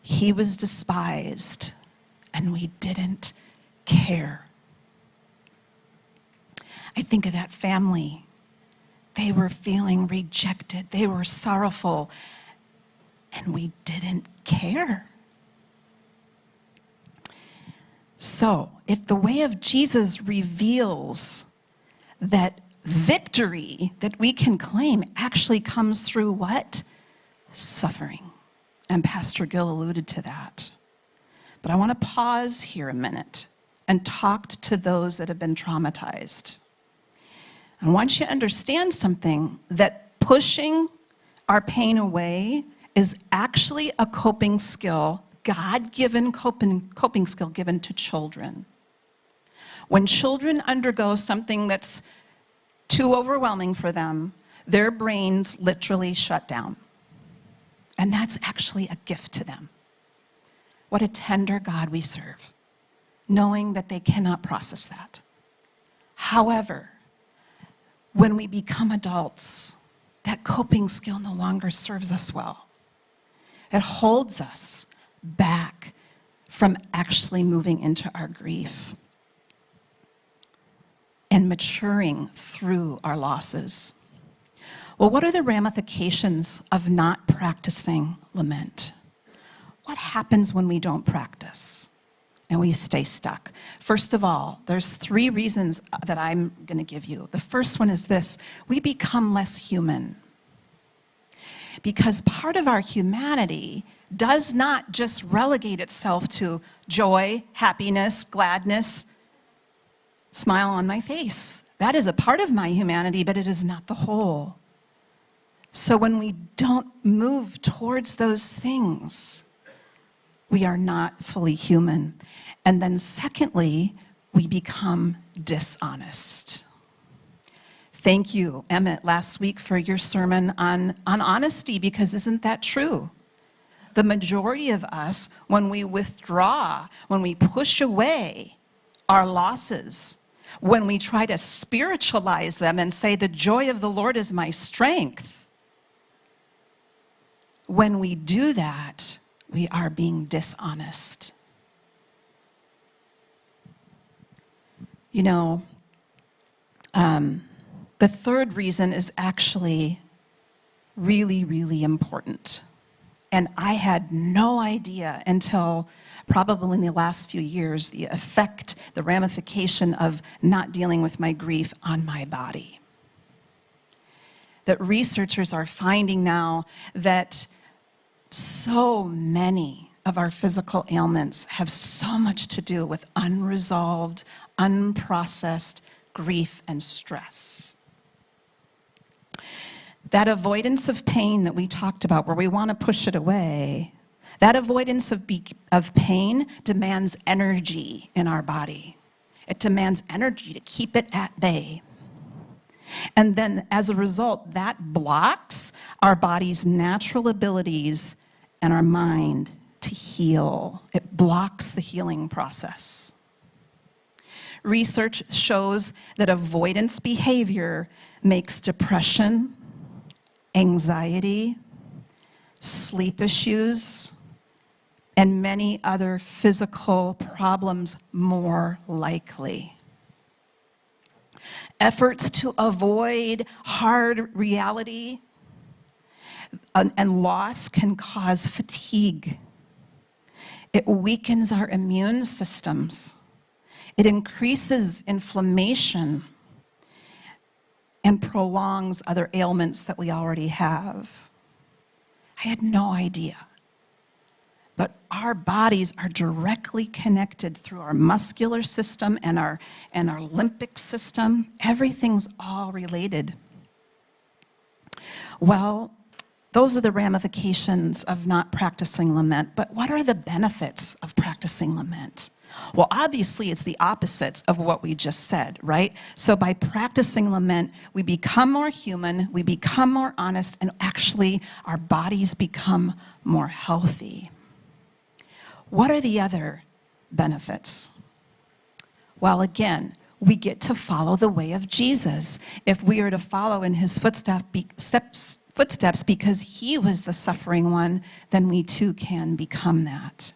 He was despised, and we didn't care. I think of that family. They were feeling rejected. They were sorrowful, and we didn't care. So, if the way of Jesus reveals that victory that we can claim actually comes through what? Suffering. And Pastor Gill alluded to that. But I want to pause here a minute and talk to those that have been traumatized. I want you to understand something, that pushing our pain away is actually a coping skill, God-given coping skill given to children. When children undergo something that's too overwhelming for them, their brains literally shut down. And that's actually a gift to them. What a tender God we serve, knowing that they cannot process that. However, when we become adults, that coping skill no longer serves us well. It holds us back from actually moving into our grief and maturing through our losses. Well, what are the ramifications of not practicing lament? What happens when we don't practice and we stay stuck? First of all, there's 3 reasons that I'm going to give you. The first one is this: we become less human. Because part of our humanity does not just relegate itself to joy, happiness, gladness, smile on my face. That is a part of my humanity, but it is not the whole. So when we don't move towards those things, we are not fully human. And then secondly, we become dishonest. Thank you, Emmett, last week for your sermon on honesty, because isn't that true? The majority of us, when we withdraw, when we push away our losses, when we try to spiritualize them and say, the joy of the Lord is my strength, when we do that, we are being dishonest. You know, The third reason is actually really, really important. And I had no idea until probably in the last few years the effect, the ramification of not dealing with my grief on my body. That researchers are finding now that so many of our physical ailments have so much to do with unresolved, unprocessed grief and stress. That avoidance of pain that we talked about, where we want to push it away, that avoidance of pain demands energy in our body. It demands energy to keep it at bay. And then as a result, that blocks our body's natural abilities and our mind to heal. It blocks the healing process. Research shows that avoidance behavior makes depression, anxiety, sleep issues, and many other physical problems more likely. Efforts to avoid hard reality and loss can cause fatigue. It weakens our immune systems. It increases inflammation and prolongs other ailments that we already have. I had no idea. But our bodies are directly connected through our muscular system and our limbic system. Everything's all related. Well, those are the ramifications of not practicing lament. But what are the benefits of practicing lament? Well, obviously, it's the opposites of what we just said, right? So by practicing lament, we become more human, we become more honest, and actually, our bodies become more healthy. What are the other benefits? Well, again, we get to follow the way of Jesus. If we are to follow in his footsteps because he was the suffering one, then we too can become that.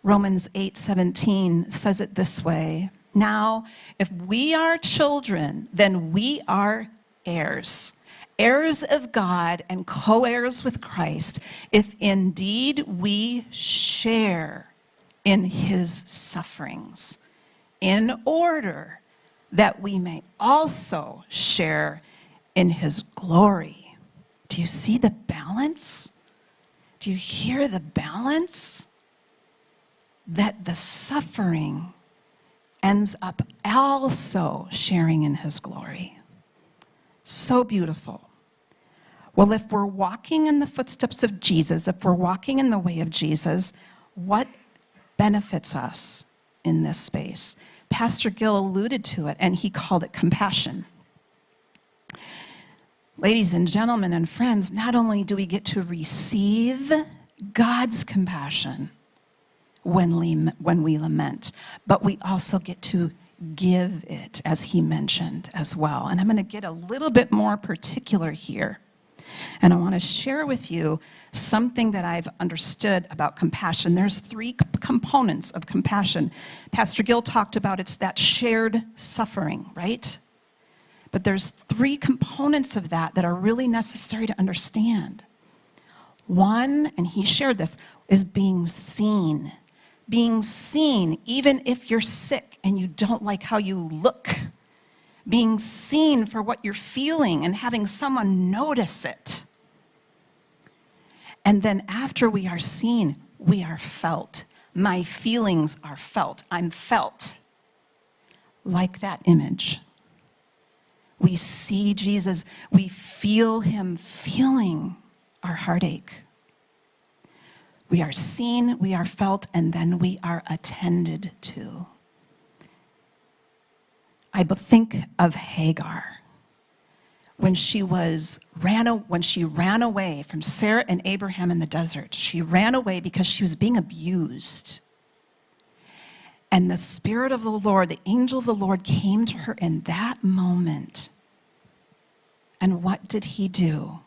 Romans 8:17 says it this way: now, if we are children, then we are heirs, heirs of God and co-heirs with Christ, if indeed we share in his sufferings, in order that we may also share in his glory. Do you see the balance? Do you hear the balance? That the suffering ends up also sharing in his glory. So beautiful. Well, if we're walking in the footsteps of Jesus, if we're walking in the way of Jesus, what benefits us in this space? Pastor Gill alluded to it, and he called it compassion. Ladies and gentlemen and friends, not only do we get to receive God's compassion when we lament, but we also get to give it, as he mentioned as well. And I'm going to get a little bit more particular here. And I want to share with you something that I've understood about compassion. There's three components of compassion. Pastor Gill talked about it's that shared suffering, right? But there's three components of that that are really necessary to understand. One, and he shared this, is being seen. Being seen, even if you're sick and you don't like how you look. Being seen for what you're feeling and having someone notice it. And then after we are seen, we are felt. My feelings are felt. I'm felt. Like that image. We see Jesus. We feel him feeling our heartache. We are seen, we are felt, and then we are attended to. I think of Hagar. When she ran away from Sarah and Abraham in the desert, she ran away because she was being abused. And the Spirit of the Lord, the angel of the Lord, came to her in that moment. And what did he do?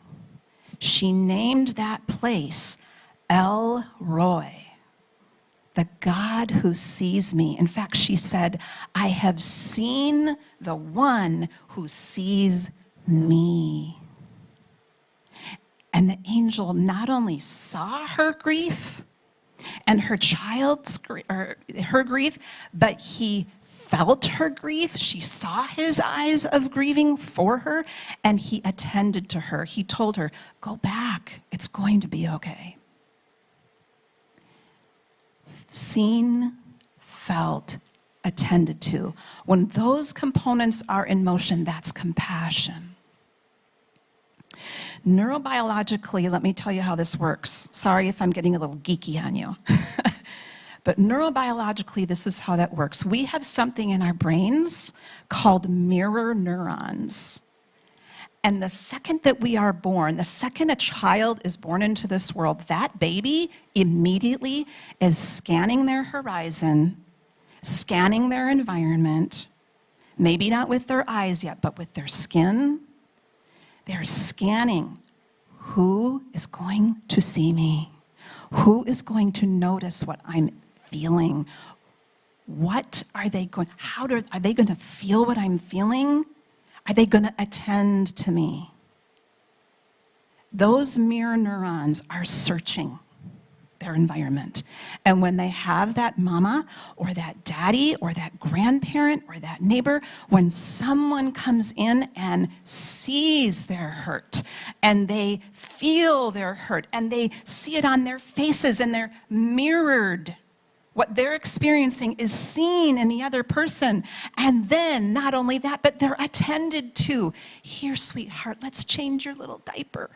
She named that place El Roy, the God who sees me. In fact, she said, I have seen the one who sees me. And the angel not only saw her grief and her her grief, but he felt her grief. She saw his eyes of grieving for her, and he attended to her. He told her, go back, it's going to be okay. Seen, felt, attended to. When those components are in motion, that's compassion. Neurobiologically, let me tell you how this works. Sorry if I'm getting a little geeky on you. But neurobiologically, this is how that works. We have something in our brains called mirror neurons. And the second that we are born, the second a child is born into this world, that baby immediately is scanning their horizon, scanning their environment, maybe not with their eyes yet, but with their skin. They're scanning who is going to see me, who is going to notice what I'm feeling. What are they going, are they going to feel what I'm feeling? Are they going to attend to me? Those mirror neurons are searching their environment. And when they have that mama or that daddy or that grandparent or that neighbor, when someone comes in and sees their hurt and they feel their hurt and they see it on their faces and they're mirrored, what they're experiencing is seen in the other person. And then not only that, but they're attended to. Here, sweetheart, let's change your little diaper.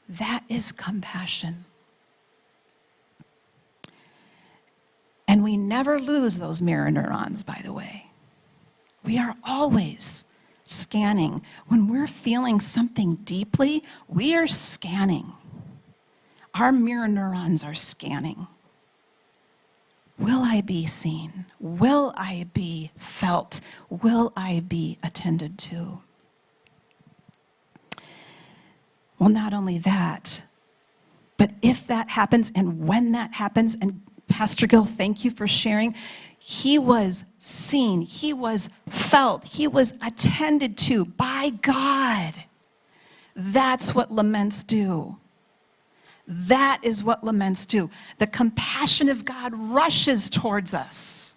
That is compassion. And we never lose those mirror neurons, by the way. We are always scanning. When we're feeling something deeply, we are scanning. Our mirror neurons are scanning. Will I be seen? Will I be felt? Will I be attended to? Well, not only that, but if that happens and when that happens, and Pastor Gil, thank you for sharing, he was seen, he was felt, he was attended to by God. That's what laments do. That is what laments do. The compassion of God rushes towards us.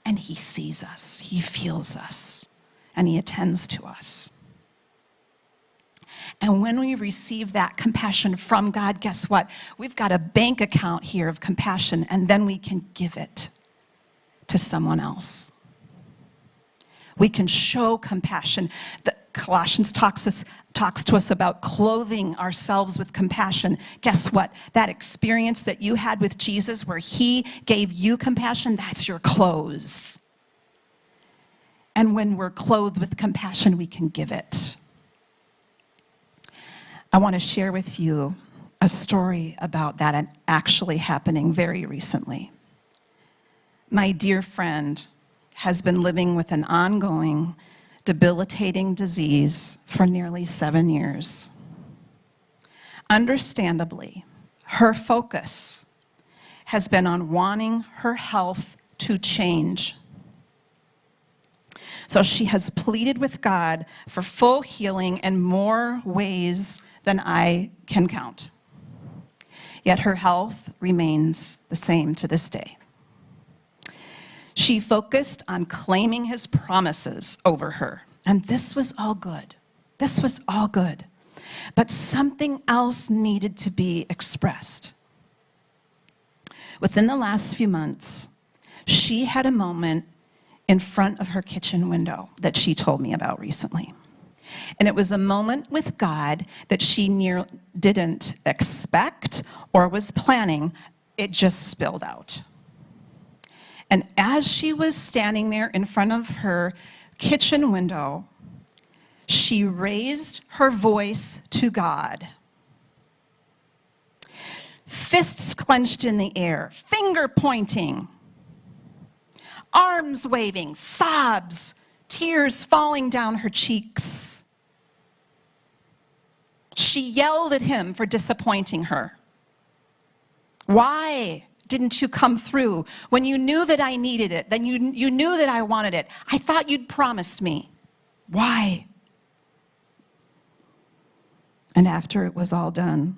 And he sees us, he feels us, and he attends to us. And when we receive that compassion from God, guess what? We've got a bank account here of compassion, and then we can give it to someone else. We can show compassion. Colossians talks to us about clothing ourselves with compassion. Guess what? That experience that you had with Jesus where he gave you compassion, that's your clothes. And when we're clothed with compassion, we can give it. I want to share with you a story about that actually happening very recently. My dear friend has been living with an ongoing, debilitating disease for nearly 7 years. Understandably, her focus has been on wanting her health to change. So she has pleaded with God for full healing in more ways than I can count. Yet her health remains the same to this day. She focused on claiming his promises over her, and this was all good. This was all good. But something else needed to be expressed. Within the last few months, she had a moment in front of her kitchen window that she told me about recently. And it was a moment with God that she didn't expect or was planning. It just spilled out. And as she was standing there in front of her kitchen window, she raised her voice to God. Fists clenched in the air, finger pointing, arms waving, sobs, tears falling down her cheeks. She yelled at him for disappointing her. Why didn't you come through when you knew that I needed it, then you knew that I wanted it? I thought you'd promised me. Why? And after it was all done,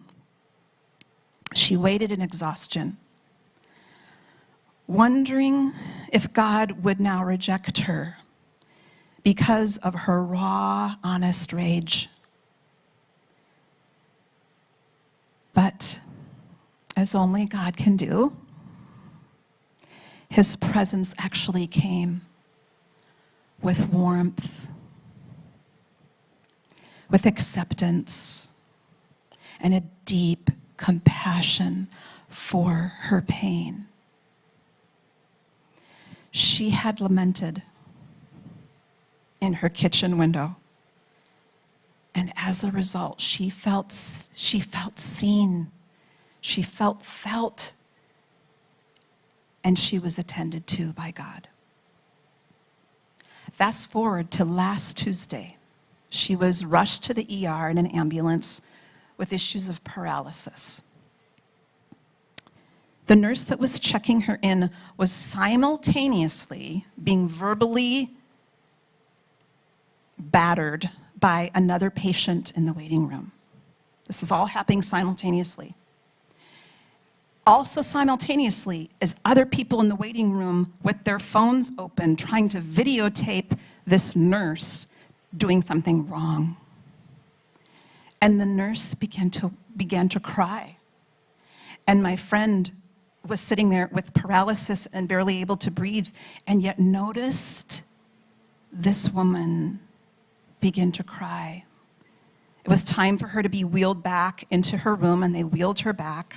she waited in exhaustion, wondering if God would now reject her because of her raw, honest rage. But as only God can do, his presence actually came with warmth, with acceptance, and a deep compassion for her pain. She had lamented in her kitchen window, and as a result, she felt seen, she felt, and she was attended to by God. Fast forward to last Tuesday. She was rushed to the ER in an ambulance with issues of paralysis. The nurse that was checking her in was simultaneously being verbally battered by another patient in the waiting room. This is all happening simultaneously. Also simultaneously is other people in the waiting room with their phones open trying to videotape this nurse doing something wrong. And the nurse began to cry. And my friend was sitting there with paralysis and barely able to breathe, and yet noticed this woman begin to cry. It was time for her to be wheeled back into her room, and they wheeled her back.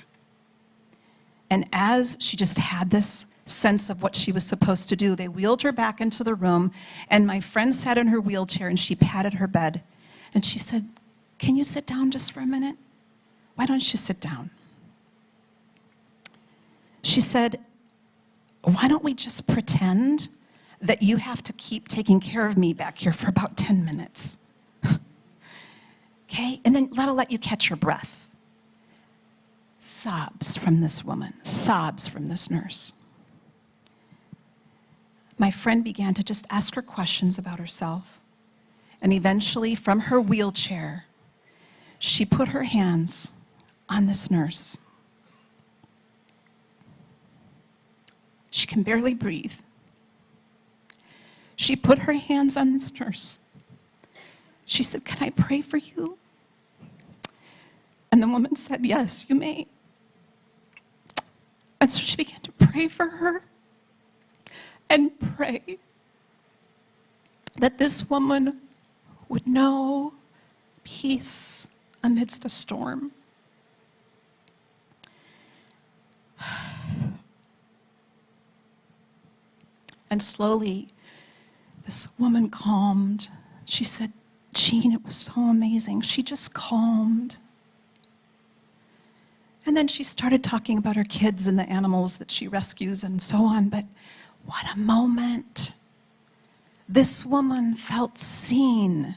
And as she just had this sense of what she was supposed to do, they wheeled her back into the room, and my friend sat in her wheelchair and she patted her bed. And she said, "Can you sit down just for a minute? Why don't you sit down?" She said, "Why don't we just pretend that you have to keep taking care of me back here for about 10 minutes? Okay? And then that'll let you catch your breath." Sobs from this woman, sobs from this nurse. My friend began to just ask her questions about herself. And eventually, from her wheelchair, she put her hands on this nurse. She can barely breathe. She put her hands on this nurse. She said, "Can I pray for you?" And the woman said, "Yes, you may." And so she began to pray for her and pray that this woman would know peace amidst a storm. And slowly, this woman calmed. She said, "Jean, it was so amazing." She just calmed. And then she started talking about her kids and the animals that she rescues and so on. But what a moment. This woman felt seen.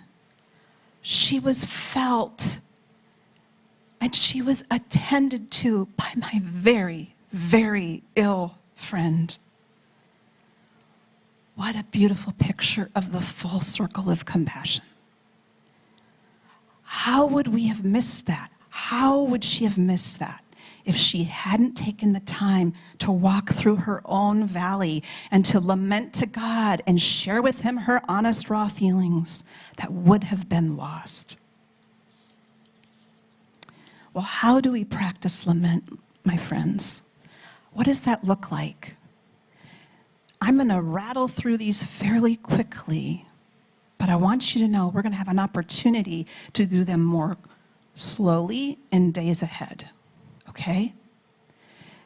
She was felt. And she was attended to by my very, very ill friend. What a beautiful picture of the full circle of compassion. How would we have missed that? How would she have missed that if she hadn't taken the time to walk through her own valley and to lament to God and share with him her honest, raw feelings that would have been lost? Well, how do we practice lament, my friends? What does that look like? I'm going to rattle through these fairly quickly, but I want you to know we're going to have an opportunity to do them more slowly in days ahead, okay?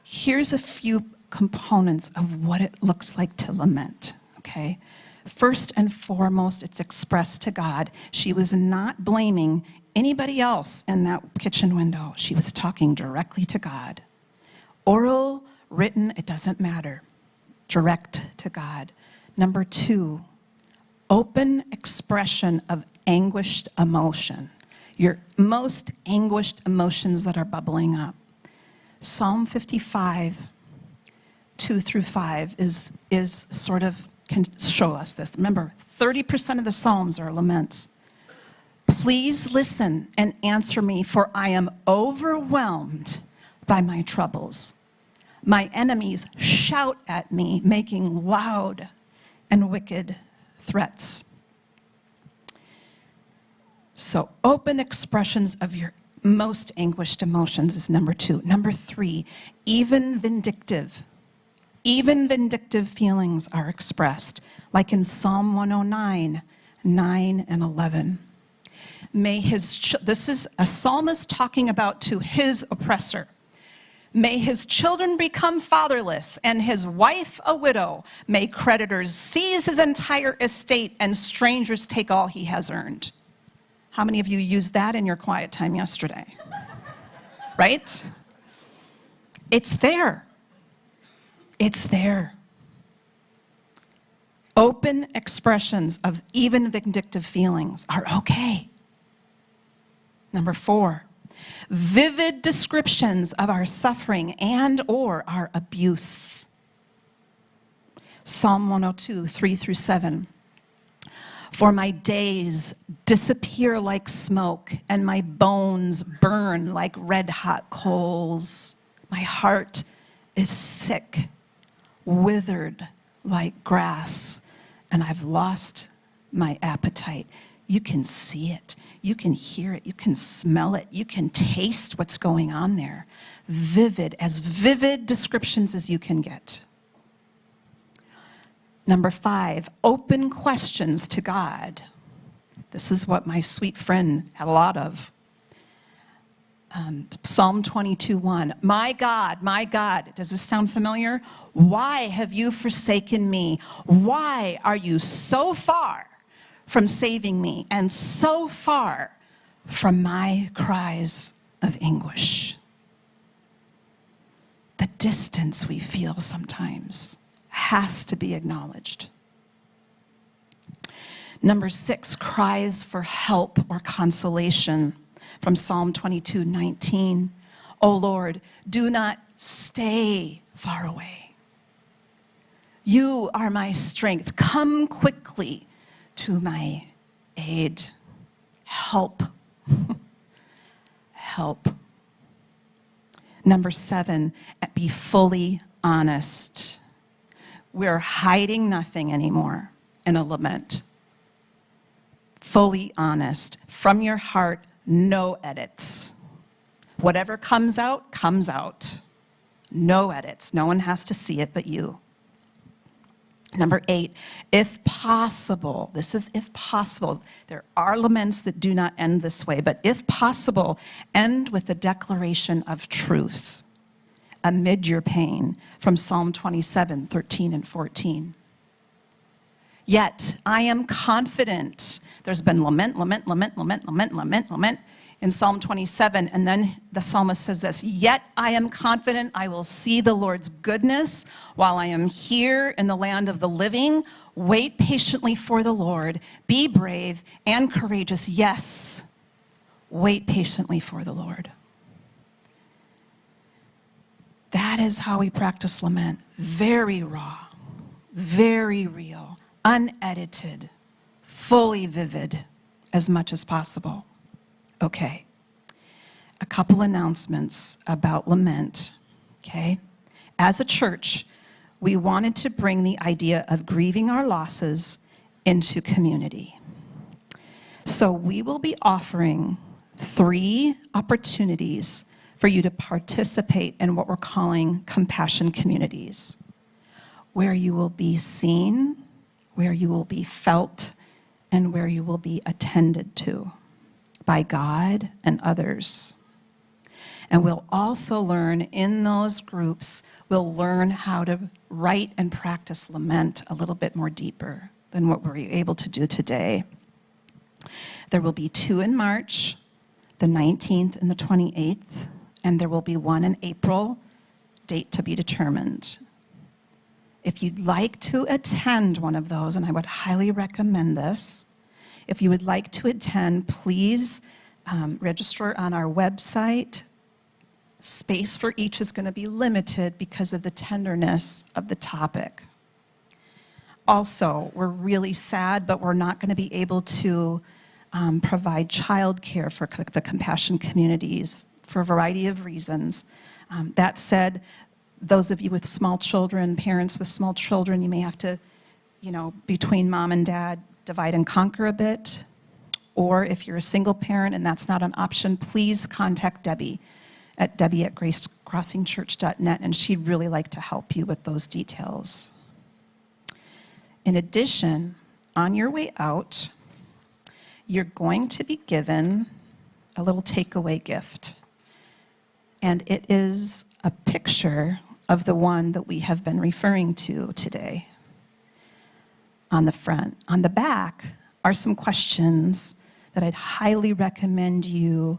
Here's a few components of what it looks like to lament, okay? First and foremost, it's expressed to God. She was not blaming anybody else in that kitchen window. She was talking directly to God. Oral, written, it doesn't matter. Direct to God. Number 2, open expression of anguished emotion. Your most anguished emotions that are bubbling up. Psalm 55, 2 through 5 is sort of, can show us this. Remember, 30% of the Psalms are laments. Please listen and answer me, for I am overwhelmed by my troubles. My enemies shout at me, making loud and wicked threats. So open expressions of your most anguished emotions is number 2. Number 3, even vindictive feelings are expressed, like in Psalm 109, 9 and 11. This is a psalmist talking about to his oppressor. May his children become fatherless and his wife a widow. May creditors seize his entire estate and strangers take all he has earned. How many of you used that in your quiet time yesterday? Right? It's there. It's there. Open expressions of even vindictive feelings are okay. Number 4, vivid descriptions of our suffering and or our abuse. Psalm 102, 3 through 7. For my days disappear like smoke, and my bones burn like red-hot coals. My heart is sick, withered like grass, and I've lost my appetite. You can see it, you can hear it, you can smell it, you can taste what's going on there. As vivid descriptions as you can get. Number 5, open questions to God. This is what my sweet friend had a lot of. Psalm 22:1. My God, does this sound familiar? Why have you forsaken me? Why are you so far from saving me and so far from my cries of anguish? The distance we feel sometimes has to be acknowledged. Number 6, cries for help or consolation from Psalm 22:19. O Lord, do not stay far away. You are my strength. Come quickly to my aid. Help. Help. Number 7, be fully honest. We're hiding nothing anymore in a lament. Fully honest. From your heart, no edits. Whatever comes out, comes out. No edits. No one has to see it but you. Number 8, if possible, this is if possible. There are laments that do not end this way, but if possible, end with a declaration of truth amid your pain from Psalm 27, 13 and 14. Yet I am confident. There's been lament in Psalm 27, and then the psalmist says this, yet I am confident I will see the Lord's goodness while I am here in the land of the living. Wait patiently for the Lord. Be brave and courageous. Yes, wait patiently for the Lord. That is how we practice lament. Very raw, very real, unedited, fully vivid, as much as possible. Okay, a couple announcements about lament, okay? As a church, we wanted to bring the idea of grieving our losses into community. So we will be offering 3 opportunities for you to participate in what we're calling compassion communities, where you will be seen, where you will be felt, and where you will be attended to by God and others. And we'll also learn in those groups, we'll learn how to write and practice lament a little bit more deeper than what we're able to do today. There will be 2 in March, the 19th and the 28th, and there will be 1 in April, date to be determined. If you'd like to attend one of those, and I would highly recommend this, if you would like to attend, please register on our website Space for each is going to be limited because of the tenderness of the topic. Also, we're really sad, but we're not going to be able to provide childcare for the compassion communities for a variety of reasons. That said, those of you with small children, parents with small children, you may have to, between mom and dad, divide and conquer a bit. Or if you're a single parent and that's not an option, please contact Debbie at gracecrossingchurch.net, and she'd really like to help you with those details. In addition, on your way out, you're going to be given a little takeaway gift. And it is a picture of the one that we have been referring to today on the front. On the back are some questions that I'd highly recommend you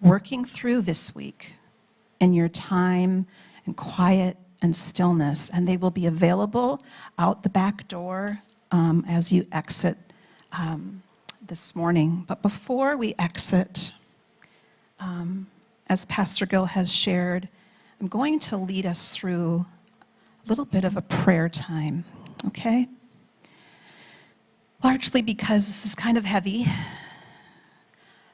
working through this week in your time and quiet and stillness. And they will be available out the back door as you exit this morning. But before we exit, as Pastor Gill has shared, I'm going to lead us through a little bit of a prayer time, okay? Largely because this is kind of heavy,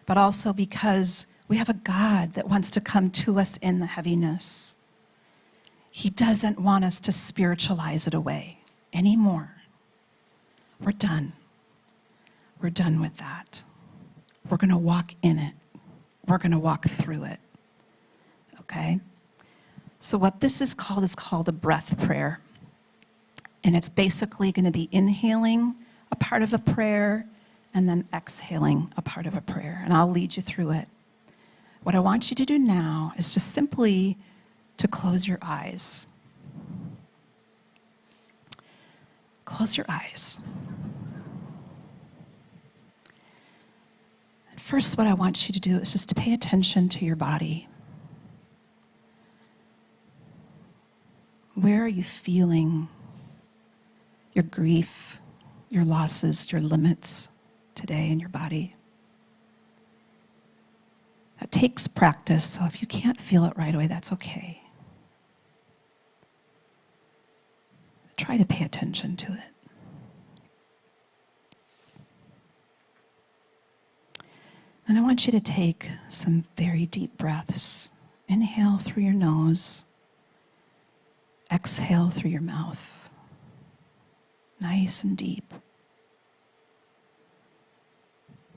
but also because we have a God that wants to come to us in the heaviness. He doesn't want us to spiritualize it away anymore. We're done. We're done with that. We're going to walk in it. We're going to walk through it. Okay? So what this is called a breath prayer. And it's basically going to be inhaling a part of a prayer and then exhaling a part of a prayer. And I'll lead you through it. What I want you to do now is just simply to close your eyes. Close your eyes. And first, what I want you to do is just to pay attention to your body. Where are you feeling your grief, your losses, your limits today in your body? That takes practice, so if you can't feel it right away, that's okay. Try to pay attention to it. And I want you to take some very deep breaths. Inhale through your nose. Exhale through your mouth. Nice and deep.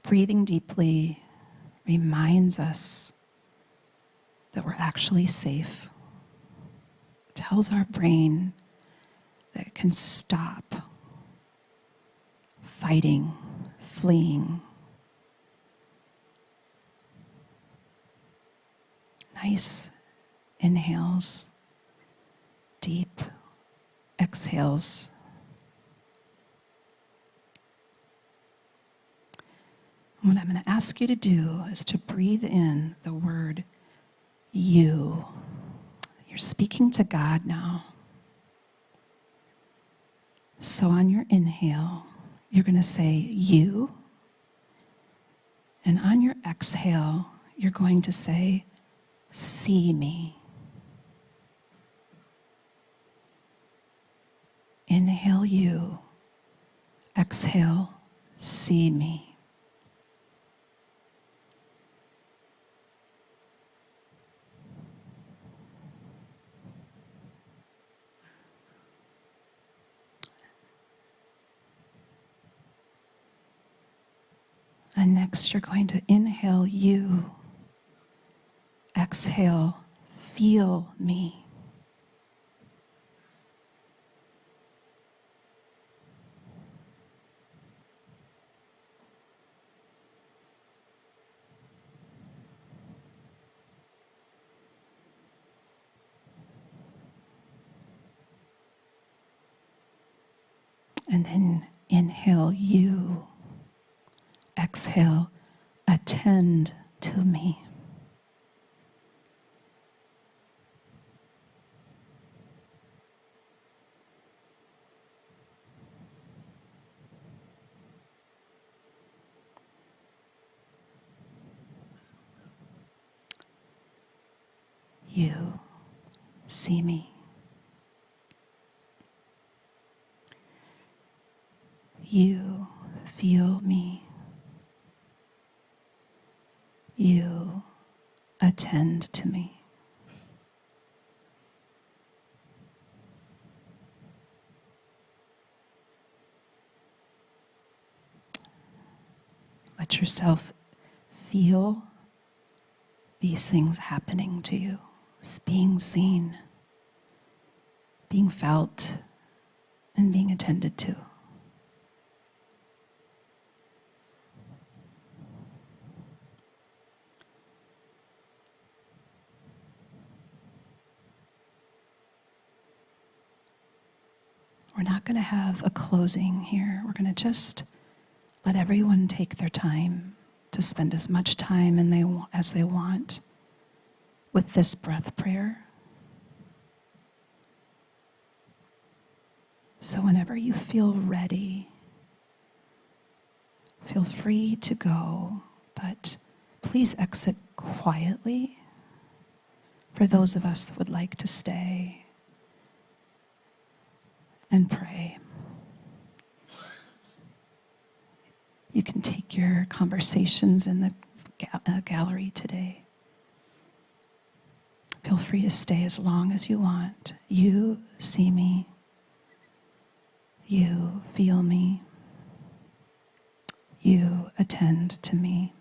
Breathing deeply reminds us that we're actually safe. It tells our brain that it can stop fighting, fleeing. Nice inhales, deep exhales. What I'm going to ask you to do is to breathe in the word you. You're speaking to God now. So on your inhale, you're going to say you. And on your exhale, you're going to say, see me. Inhale you. Exhale, see me. And next, you're going to inhale you. Exhale, feel me. And then inhale you. Exhale, attend to me. You see me. You feel me. You attend to me. Let yourself feel these things happening to you, being seen, being felt, and being attended to. We're not going to have a closing here. We're going to just let everyone take their time to spend as much time as they want with this breath prayer. So whenever you feel ready, feel free to go, but please exit quietly for those of us that would like to stay and pray. You can take your conversations in the gallery today. Feel free to stay as long as you want. You see me. You feel me. You attend to me.